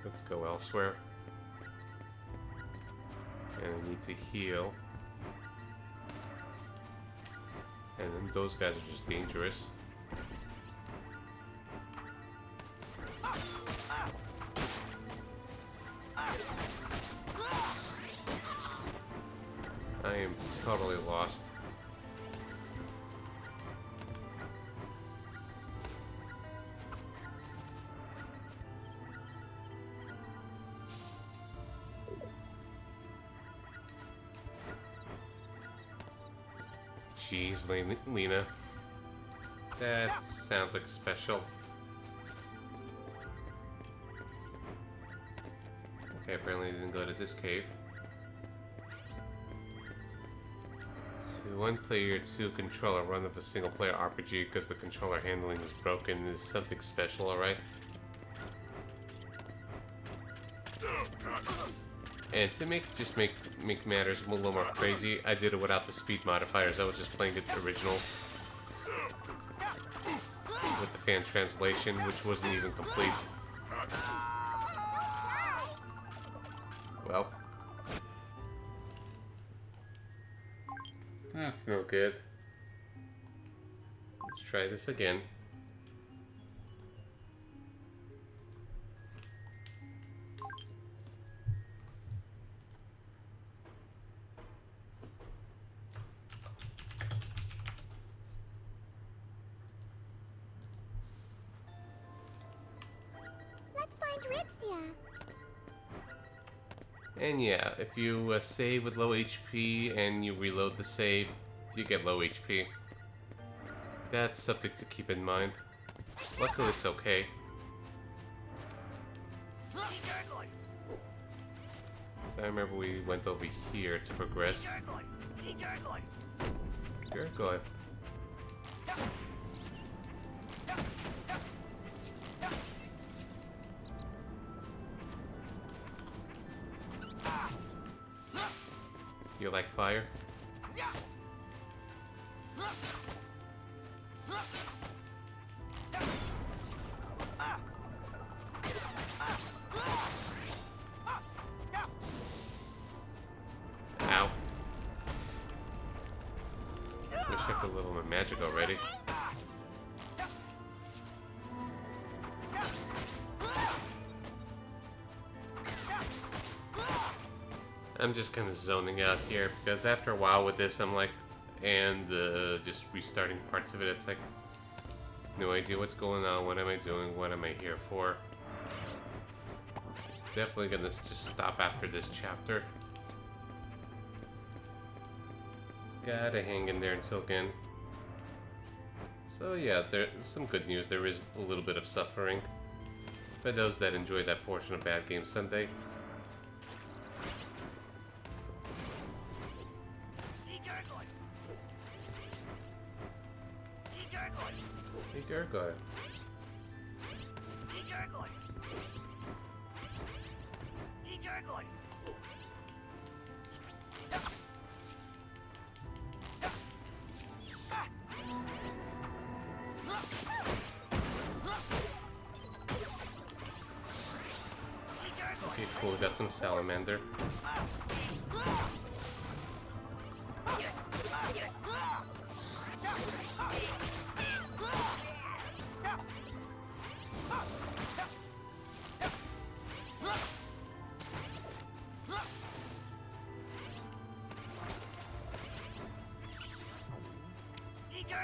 Speaker 1: Let's go elsewhere. And I need to heal. And then those guys are just dangerous. I am totally lost. Jeez, Lena. That sounds like special. Okay, apparently I didn't go to this cave. To one player, two controller run of a single player RPG because the controller handling is broken is something special, alright? And to make matters a little more crazy, I did it without the speed modifiers. I was just playing it original with the fan translation, which wasn't even complete. Well, that's no good. Let's try this again.
Speaker 4: Let's find Ritzia.
Speaker 1: And yeah, if you save with low HP and you reload the save, you get low HP. That's something to keep in mind. Luckily it's okay. So I remember we went over here to progress. Gurgoyle. You like fire? Ow. Wish I could level my magic already. I'm just kind of zoning out here because after a while with this, I'm like, and just restarting parts of it, it's like, no idea what's going on, what am I doing, what am I here for? Definitely gonna just stop after this chapter. Gotta hang in there until again. So yeah, there's some good news. There is a little bit of suffering for those that enjoy that portion of Bad Game Sunday. Hey, Gurgoyle. Okay, cool. We got some salamander.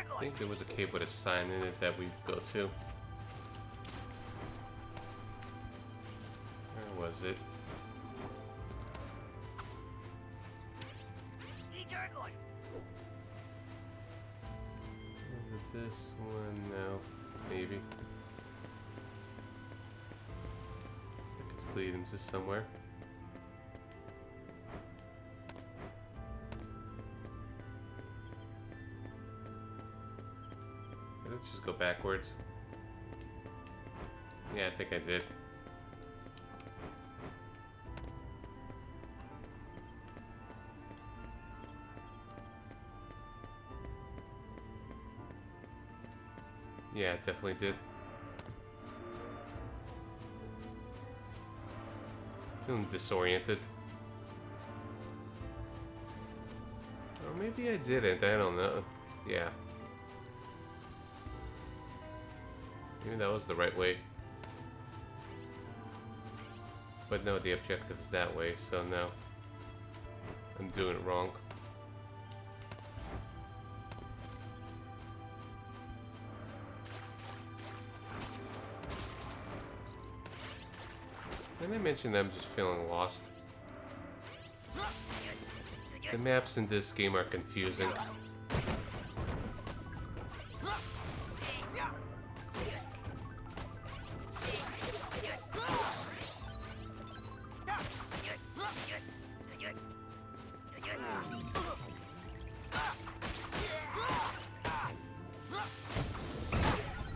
Speaker 1: I think there was a cave with a sign in it that we'd go to. Where was it? Was it this one? No. Maybe. Looks like it's leading to somewhere. Did I just go backwards? Yeah, I think I did. Yeah, it definitely did. Feeling disoriented. Or maybe I didn't, I don't know. Yeah. Maybe that was the right way. But no, the objective is that way, so no. I'm doing it wrong. Did I mention I'm just feeling lost? The maps in this game are confusing.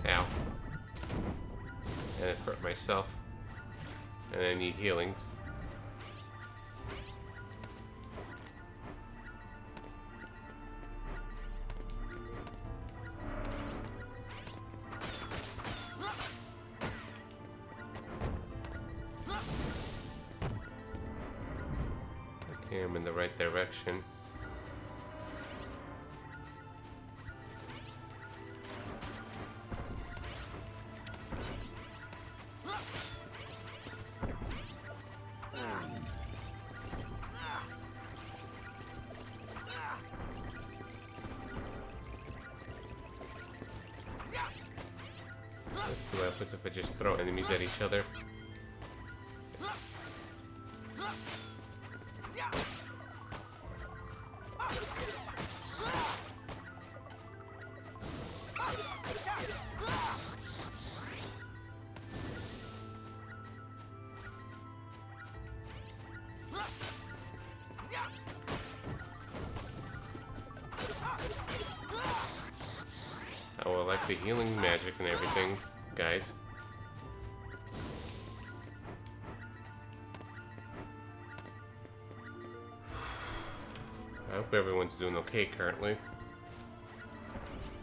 Speaker 1: Ow. And I've hurt myself. And I need healings. Okay, I'm in the right direction. That's what happens if I just throw enemies at each other. Oh, I like the healing magic and everything, guys. I hope everyone's doing okay currently.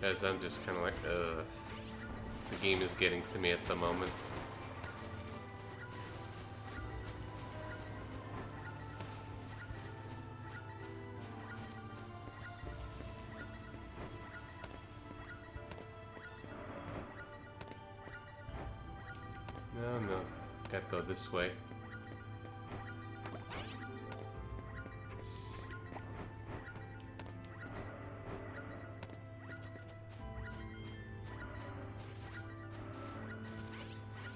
Speaker 1: As I'm just kind of like, the game is getting to me at the moment. No, gotta go this way.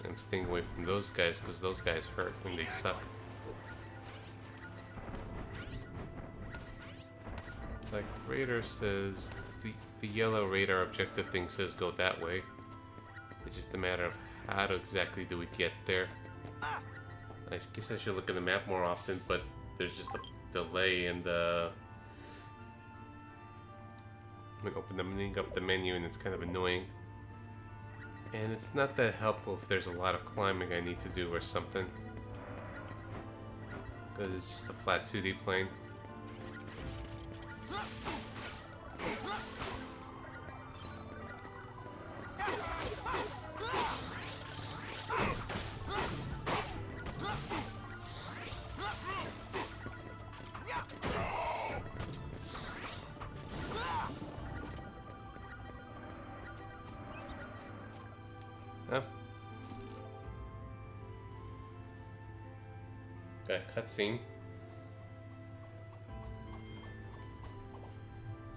Speaker 1: I'm staying away from those guys because those guys hurt when they suck. Like radar says, the yellow radar objective thing says go that way. It's just a matter of how exactly do we get there. I guess I should look at the map more often, but there's just a delay in the when opening up the menu, and it's kind of annoying. And it's not that helpful if there's a lot of climbing I need to do or something, because it's just a flat 2D plane. Okay, cutscene.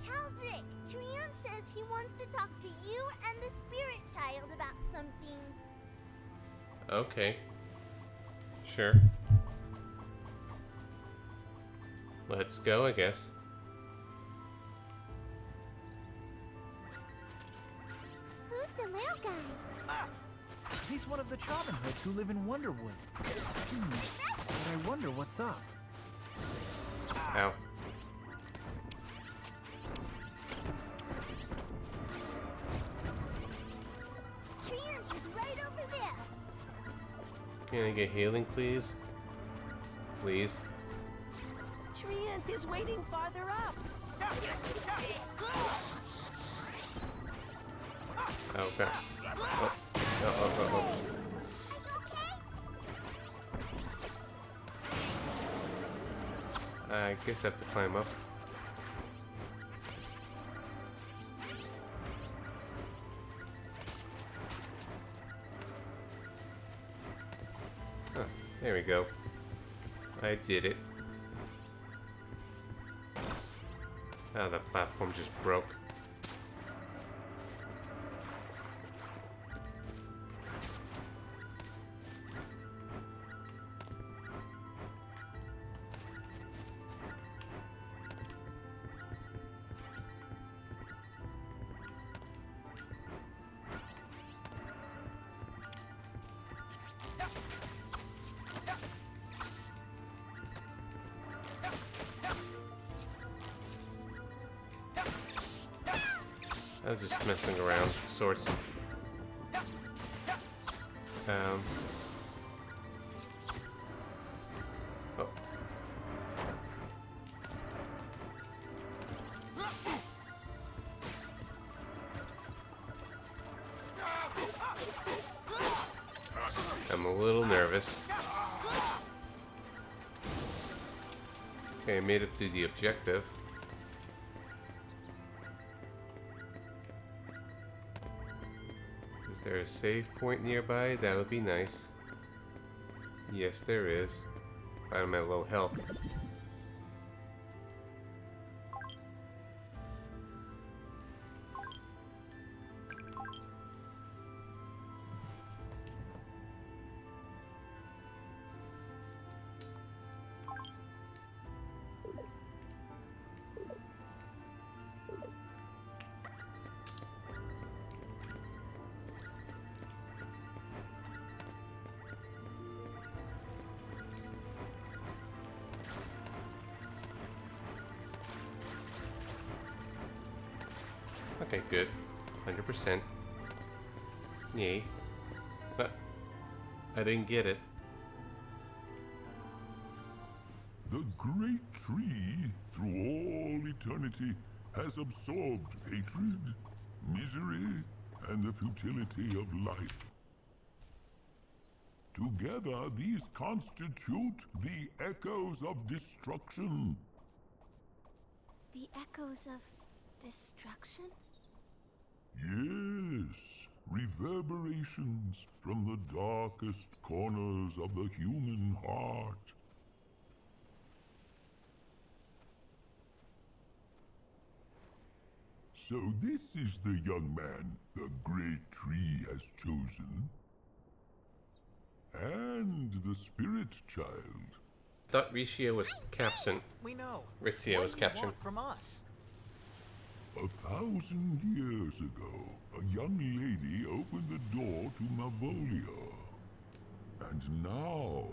Speaker 4: Caldric, Trion says he wants to talk to you and the spirit child about something.
Speaker 1: Okay. Sure. Let's go, I guess.
Speaker 4: Who's the little guy?
Speaker 15: Ah! He's one of the Shaman hoods who live in Wonderwood. But I wonder what's up.
Speaker 1: Ow.
Speaker 4: Trion's is right over there.
Speaker 1: Can I get healing, please? Please.
Speaker 16: Treant is waiting farther up.
Speaker 1: Oh, okay. Oh. I guess I have to climb up. Oh, there we go. I did it. Ah, that platform just broke. I was just messing around, sorts. Oh. I'm a little nervous. Okay, I made it to the objective. Is there a save point nearby? That would be nice. Yes, there is. I'm at low health. Okay, good. 100%. Yay. But I didn't get it.
Speaker 17: The great tree, through all eternity, has absorbed hatred, misery, and the futility of life. Together, these constitute the echoes of destruction.
Speaker 8: The echoes of destruction?
Speaker 17: Yes, reverberations from the darkest corners of the human heart. So this is the young man the great tree has chosen. And the spirit child.
Speaker 1: Thought Ricia was captain.
Speaker 15: We know.
Speaker 1: Ritzia was captain.
Speaker 15: What do you want from us?
Speaker 17: 1,000 years ago, a young lady opened the door to Mavolia. And now,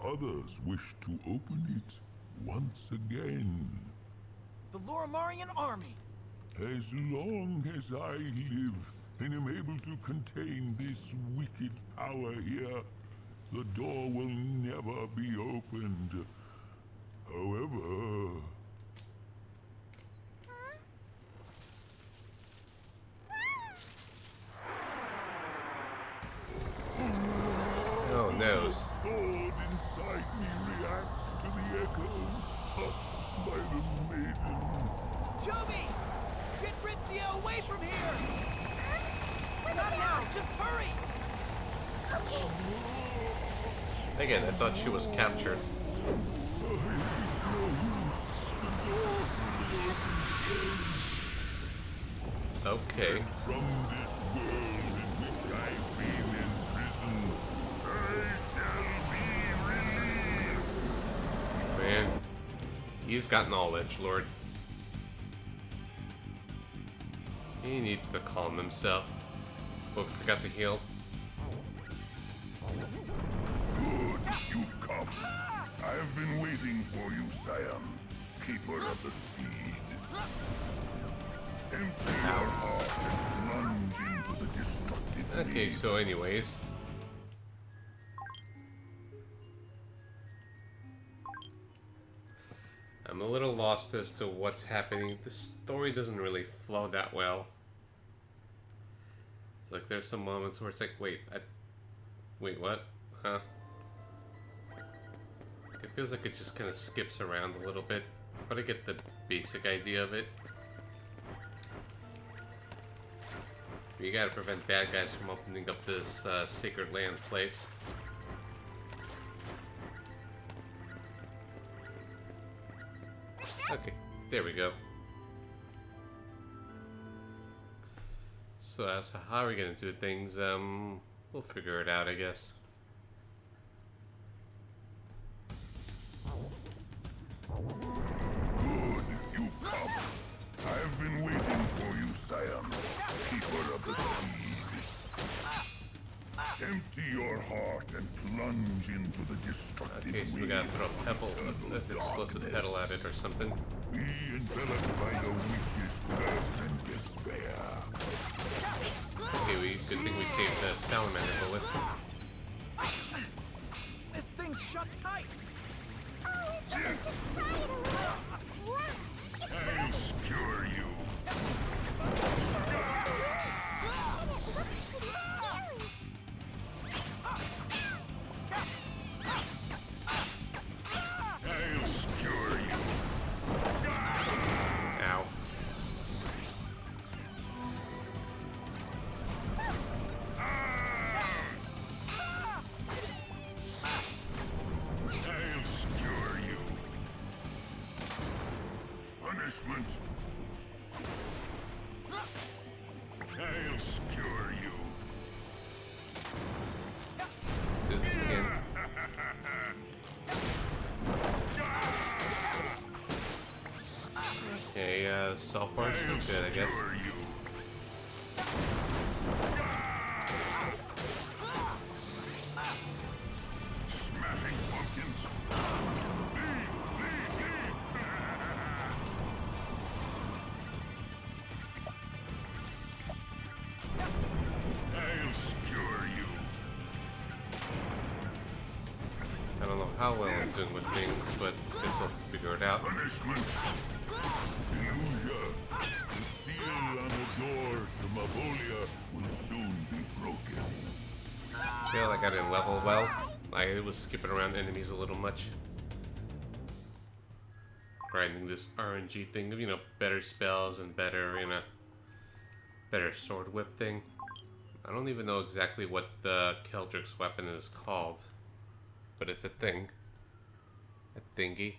Speaker 17: others wish to open it once again.
Speaker 15: The Lorimarian army!
Speaker 17: As long as I live and am able to contain this wicked power here, the door will never be opened. However...
Speaker 1: Oh, no.
Speaker 17: The sword inside me reacts to the echoes touched by the maiden.
Speaker 5: Joby! Get Ritzia away from here! Not now, just hurry!
Speaker 4: Okay.
Speaker 1: Again, I thought she was captured. Okay.
Speaker 17: From this world in which I've been imprisoned, I shall be relieved.
Speaker 1: Man, he's got knowledge, Lord. He needs to calm himself. Oh, forgot to heal.
Speaker 17: Good, you've come. I've been waiting for you, Siam, keeper of the seed. Empty your heart and plunge into the destructive
Speaker 1: Okay,
Speaker 17: need.
Speaker 1: so anyways. I'm a little lost as to what's happening. The story doesn't really flow that well. It's like there's some moments where it's like, wait, wait, what? Huh? It feels like it just kind of skips around a little bit, but I get the basic idea of it. You gotta prevent bad guys from opening up this sacred land place. Okay, there we go. So as to how are we gonna do things, we'll figure it out, I guess.
Speaker 17: Good, you've come. I've been waiting for you, Siam, keeper of the seed. Empty your heart and plunge into the destructive
Speaker 1: Okay, so we gotta throw a pebble, an explosive pedal at it or something.
Speaker 17: Be enveloped by the witch's curse and despair.
Speaker 1: Okay, good thing we saved the salamander bullets.
Speaker 15: This thing's shut tight.
Speaker 4: Oh, if you could just pry it a little. Wow, it's
Speaker 17: I'll skewer you.
Speaker 4: shut up. And it looks pretty scary.
Speaker 17: I'll skewer you.
Speaker 1: Ow.
Speaker 17: I'll skewer you. Punishment. I'll skewer you.
Speaker 1: Let's do this again. Okay, so far so good, I guess.
Speaker 17: Skewer you. Smashing pumpkins. I'll skewer you.
Speaker 1: I don't know how well I'm doing with things, but guess we'll figure it out.
Speaker 17: Punishment. Illusia. The seal on the door to Mavolia will soon be broken.
Speaker 1: Feel like I didn't level well. I was skipping around enemies a little much. Grinding this RNG thing of, better spells and better, better sword whip thing. I don't even know exactly what the Keldrick's weapon is called, but it's a thing. A thingy.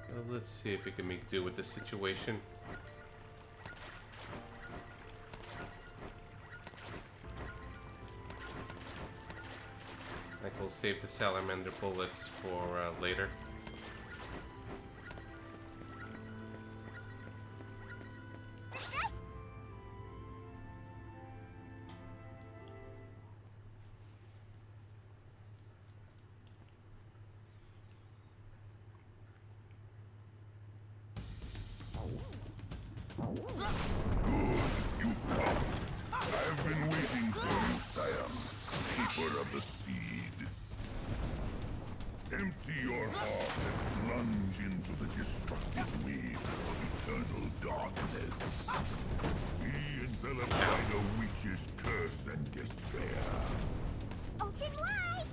Speaker 1: Well, let's see if we can make do with the situation. Like, we'll save the salamander bullets for later.
Speaker 17: You've come. I've been waiting for you, Siam, keeper of the seed. Empty your heart and plunge into the destructive wave of eternal darkness. Be enveloped by the witch's curse and despair.
Speaker 4: Open wide.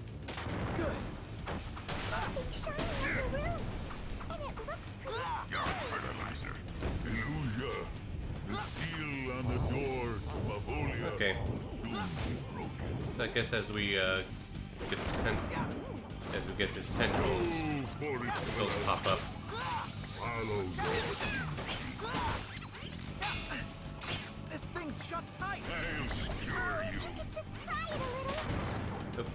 Speaker 15: Good.
Speaker 4: Something shining on the roots. And it looks pretty
Speaker 17: Dark
Speaker 4: scary.
Speaker 17: fertilizer. Illusia. The seal on the door to Mavolia
Speaker 1: Okay.
Speaker 17: will soon be broken.
Speaker 1: So I guess as we get these tendrils, those pop up.
Speaker 17: Follow your
Speaker 15: This thing's shut tight.
Speaker 17: I'll secure you.
Speaker 4: I could just pry it a little.
Speaker 1: Oop.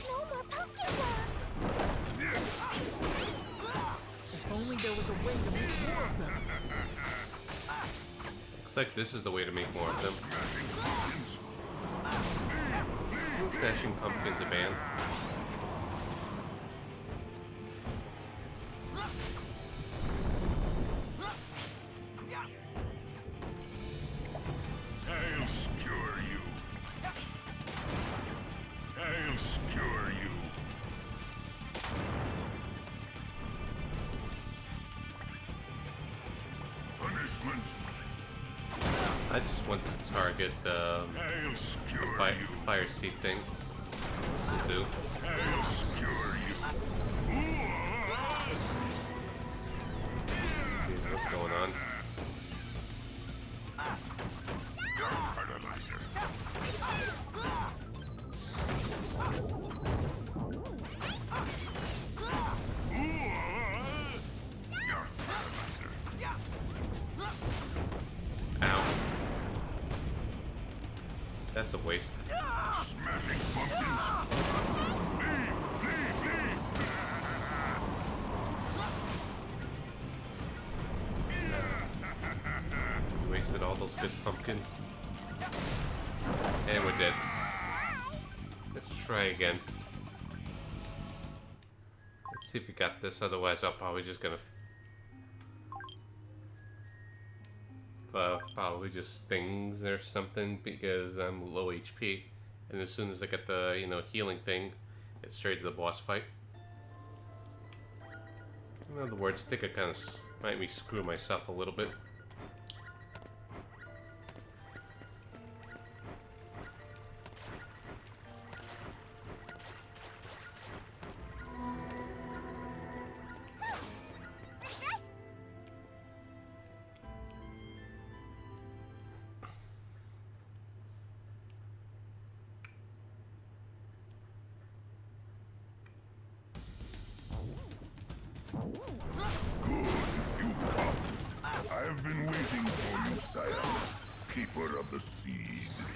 Speaker 4: No more pumpkin bombs.
Speaker 15: If only there was a way to make more of them.
Speaker 1: Looks like this is the way to make more of them. Smashing Pumpkins a band.
Speaker 17: I'll secure you. I'll secure you. Punishment.
Speaker 1: I just want to target the
Speaker 17: I'll secure you.
Speaker 1: fire seat thing. This will do.
Speaker 17: I'll secure you.
Speaker 1: Here's what's going on.
Speaker 17: Your fertilizer. Your fertilizer.
Speaker 1: Ow. That's a waste.
Speaker 17: Smashing pumpkins. Leave.
Speaker 1: Wasted all those good pumpkins. And we're dead. Let's try again. Let's see if we got this, otherwise I'm probably just gonna probably just things or something because I'm low HP. And as soon as I get the, healing thing, it's straight to the boss fight. In other words, I think I kind of might be screw myself a little bit.
Speaker 17: I've been waiting for you, sire. Keeper of the seed.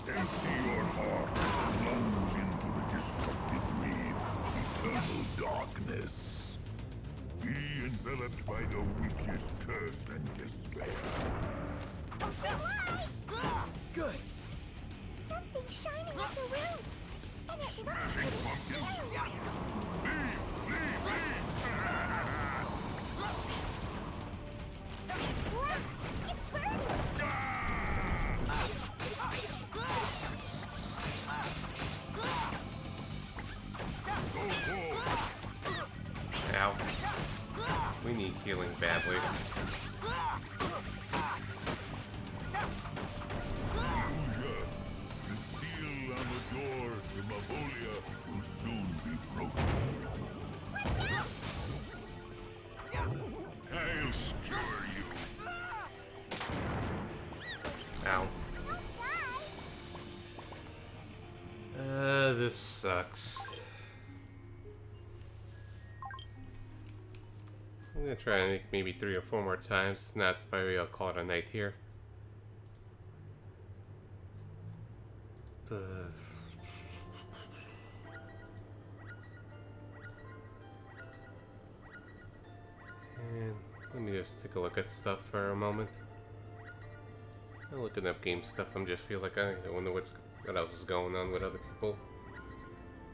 Speaker 17: Empty your heart. Plunge into the destructive wave of eternal darkness. Be enveloped by the witch's curse and despair.
Speaker 15: Good.
Speaker 4: Something shining at the roots. And it looks pretty scary. It's burning!
Speaker 1: Ow. We need healing badly.
Speaker 17: Illusion. The seal on the door to Mavolia will soon be broken. I'll secure you.
Speaker 1: Ow. This sucks. I'm gonna try and make maybe 3 or 4 more times. If not, maybe I'll call it a night here. And let me just take a look at stuff for a moment. I'm looking up game stuff. I'm just feel like I wonder what else is going on with other people,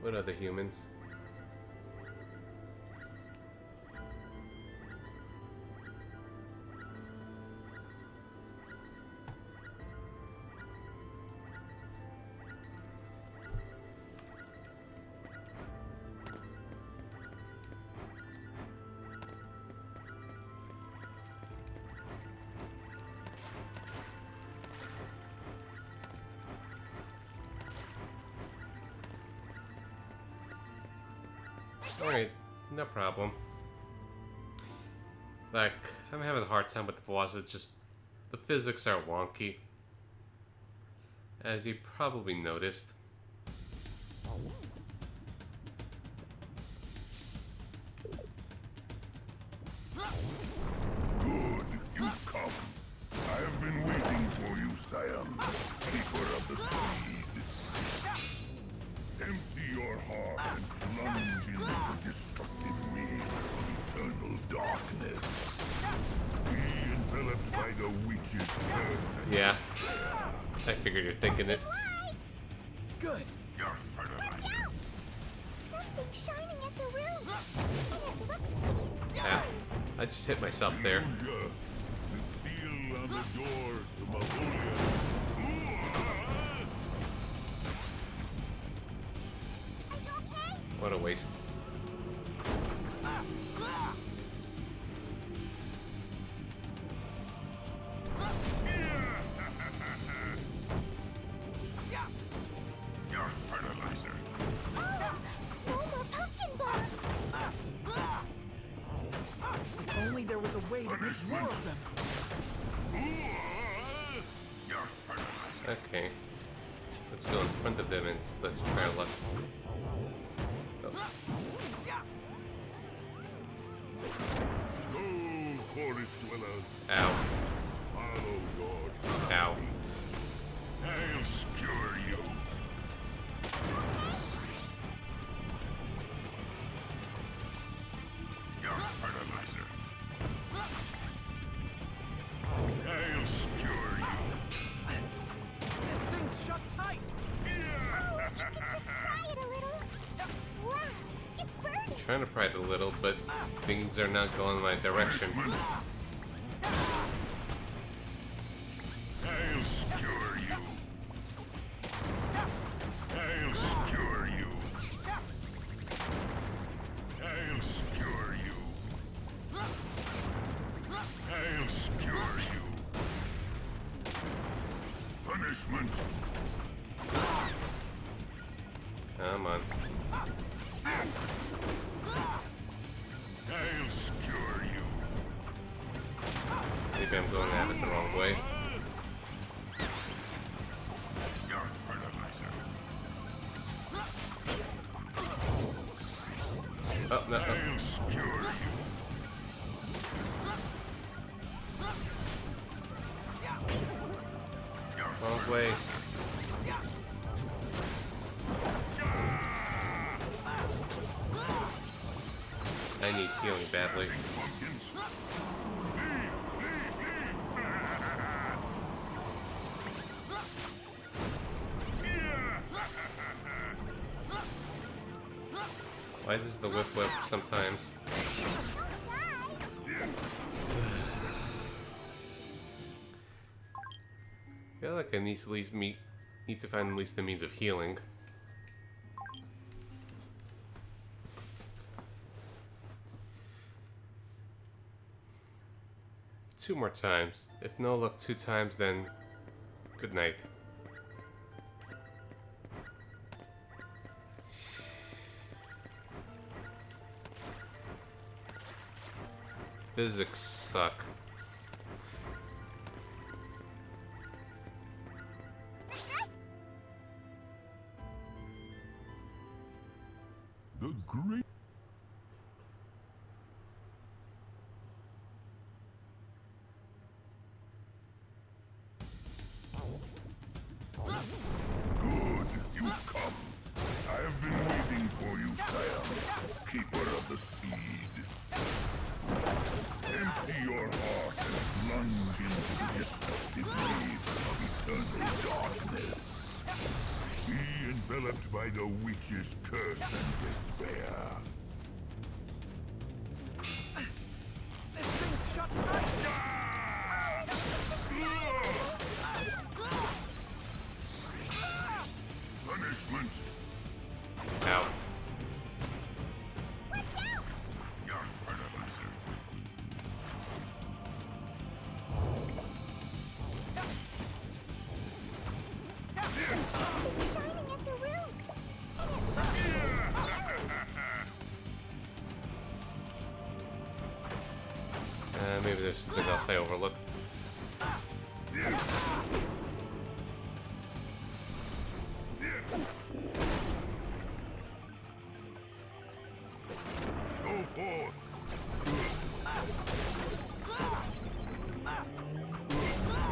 Speaker 1: with other humans. Alright, no problem. Like, I'm having a hard time with the bosses, just the physics are wonky. As you probably noticed.
Speaker 17: Good, you've come. I have been waiting for you, Siam, Keeper of the Seed. Empty your heart and plunge into the destructive waves of eternal darkness. Be enveloped by the witch's curse.
Speaker 1: Yeah, I figured you're thinking it.
Speaker 15: Good.
Speaker 17: Your fertilizer.
Speaker 4: Something shining at the roof, and it looks pretty scary.
Speaker 1: Ah, I just hit myself there.
Speaker 17: Illusion. The seal on the door to Mavolia.
Speaker 1: What a waste.
Speaker 17: Your fertilizer.
Speaker 4: No more pumpkin bombs.
Speaker 15: If only there was a way to make more of them.
Speaker 17: Your fertilizer.
Speaker 1: Okay. Let's go in front of them and let's try our luck. Oh.
Speaker 17: Go, forest dwellers.
Speaker 1: Ow.
Speaker 17: Follow God.
Speaker 1: Ow.
Speaker 17: I'll skewer you. Your fertilizer. I'll skewer you.
Speaker 15: This thing's shut tight.
Speaker 4: Oh, you could just pry it a little. Wow, it's burning.
Speaker 1: I'm trying to pry it a little, but things are not going my direction.
Speaker 17: I'll skewer you. I'll skewer you. I'll skewer you. I'll skewer you. Punishment.
Speaker 1: Come on.
Speaker 17: I'll skewer you.
Speaker 1: Maybe I'm going at it the wrong way.
Speaker 17: Your fertilizer.
Speaker 1: Oh, no.
Speaker 17: I'll skewer you.
Speaker 1: Wrong way. I need healing badly. Why does the whip sometimes? I feel like I need to find at least the means of healing. Two more times. If no luck 2 times, then good night. Physics suck.
Speaker 17: The great. Good, you've come. I have been waiting for you, Siam, Keeper of the Seed. Empty your heart and plunge into the destructive waves of eternal darkness. Be enveloped by the witch's curse and despair.
Speaker 15: This thing's shut tight.
Speaker 17: Punishment.
Speaker 1: Ow.
Speaker 17: Your fertilizer.
Speaker 4: Something shining at the roofs, and it looks
Speaker 1: Maybe there's something else I overlooked.
Speaker 17: Go forth.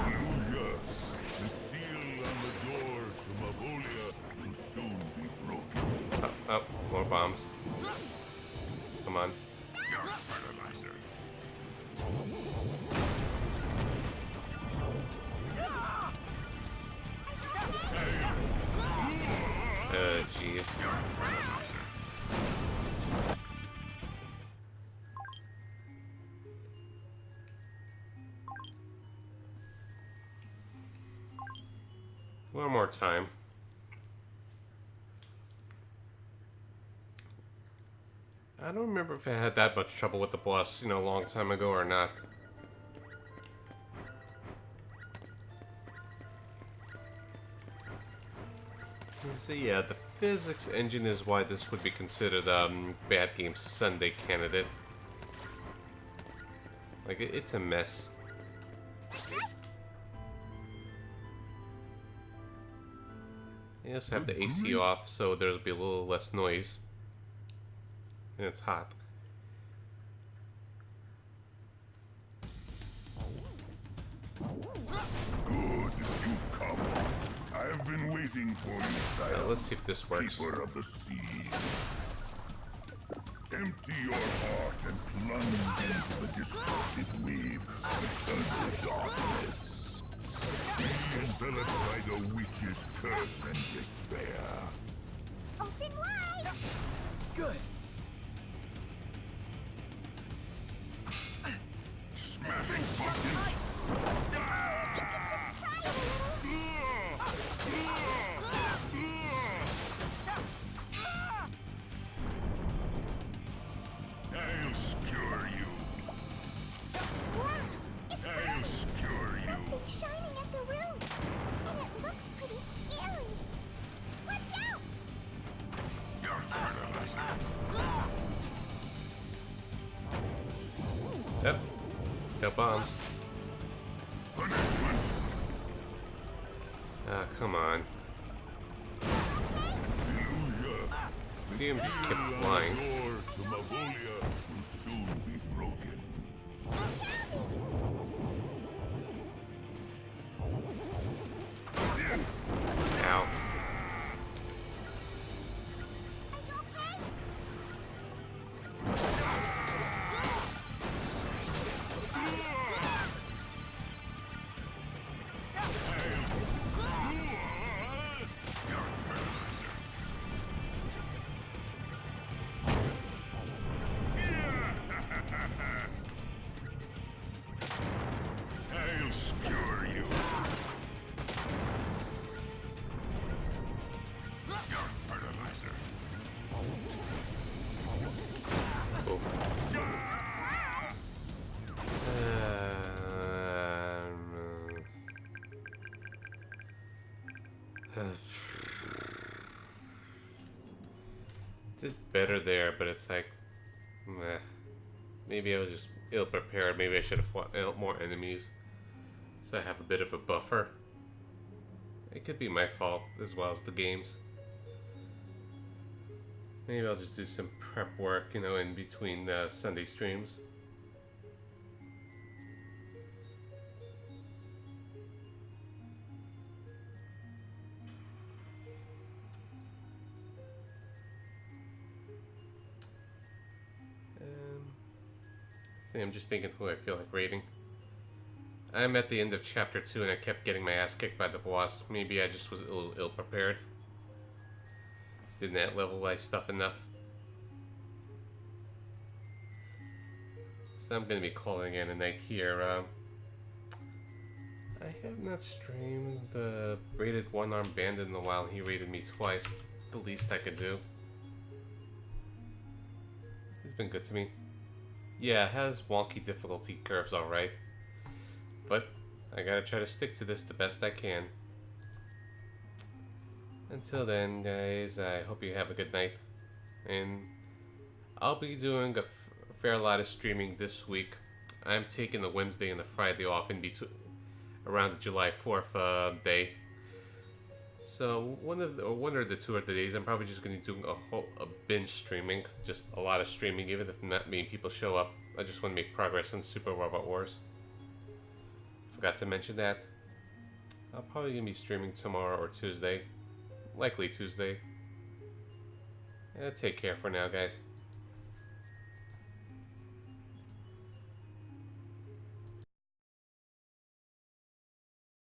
Speaker 17: Illusia, the seal on the door to Mavolia will soon be broken.
Speaker 1: Oh, more bombs. Come on.
Speaker 17: Fertilizer.
Speaker 1: Jeez. One more time. I don't remember if I had that much trouble with the boss, a long time ago or not. So yeah, the physics engine is why this would be considered Bad Game Sunday candidate. Like, it's a mess. You also have the AC off, so there'll be a little less noise. And it's hot.
Speaker 17: Good, you've come. I have been waiting for you, sire.
Speaker 1: Let's see if this works.
Speaker 17: Keeper of the sea. Empty your heart and plunge into the destructive waves of darkness. Be enveloped by the witch's curse and despair.
Speaker 4: Open wide!
Speaker 5: Good.
Speaker 17: Smashing pumpkin!
Speaker 4: You could just pry it a little.
Speaker 17: I'll skewer you.
Speaker 4: It's
Speaker 17: I'll skewer you.
Speaker 4: something shining at the roots, and it looks pretty scary. Watch out!
Speaker 17: Your fertilizer.
Speaker 1: Yep. Got bombs. Ah, come on. See him just keep flying.
Speaker 17: The door to Mavolia will soon be broken.
Speaker 1: Ow.
Speaker 17: I'll skewer you. Your fertilizer.
Speaker 1: Oof. Did better there, but it's like, meh. Maybe I was just ill-prepared. Maybe I should have fought more enemies, so I have a bit of a buffer. It could be my fault as well as the game's. Maybe I'll just do some prep work, in between Sunday streams. See, I'm just thinking who I feel like raiding. I'm at the end of chapter 2 and I kept getting my ass kicked by the boss. Maybe I just was a little ill-prepared. Didn't level my stuff enough. So I'm going to be calling in a night here. I have not streamed the rated one-armed bandit in a while. He raided me twice. The least I could do. He's been good to me. Yeah, it has wonky difficulty curves, alright. But I gotta try to stick to this the best I can. Until then, guys, I hope you have a good night. And I'll be doing a fair lot of streaming this week. I'm taking the Wednesday and the Friday off in between, around the July 4th day. So one or the two of the days, I'm probably just going to do a binge streaming, just a lot of streaming, even if not many people show up. I just want to make progress on Super Robot Wars. Forgot to mention that. I'm probably going to be streaming tomorrow or Tuesday. Likely Tuesday. Take care for now, guys.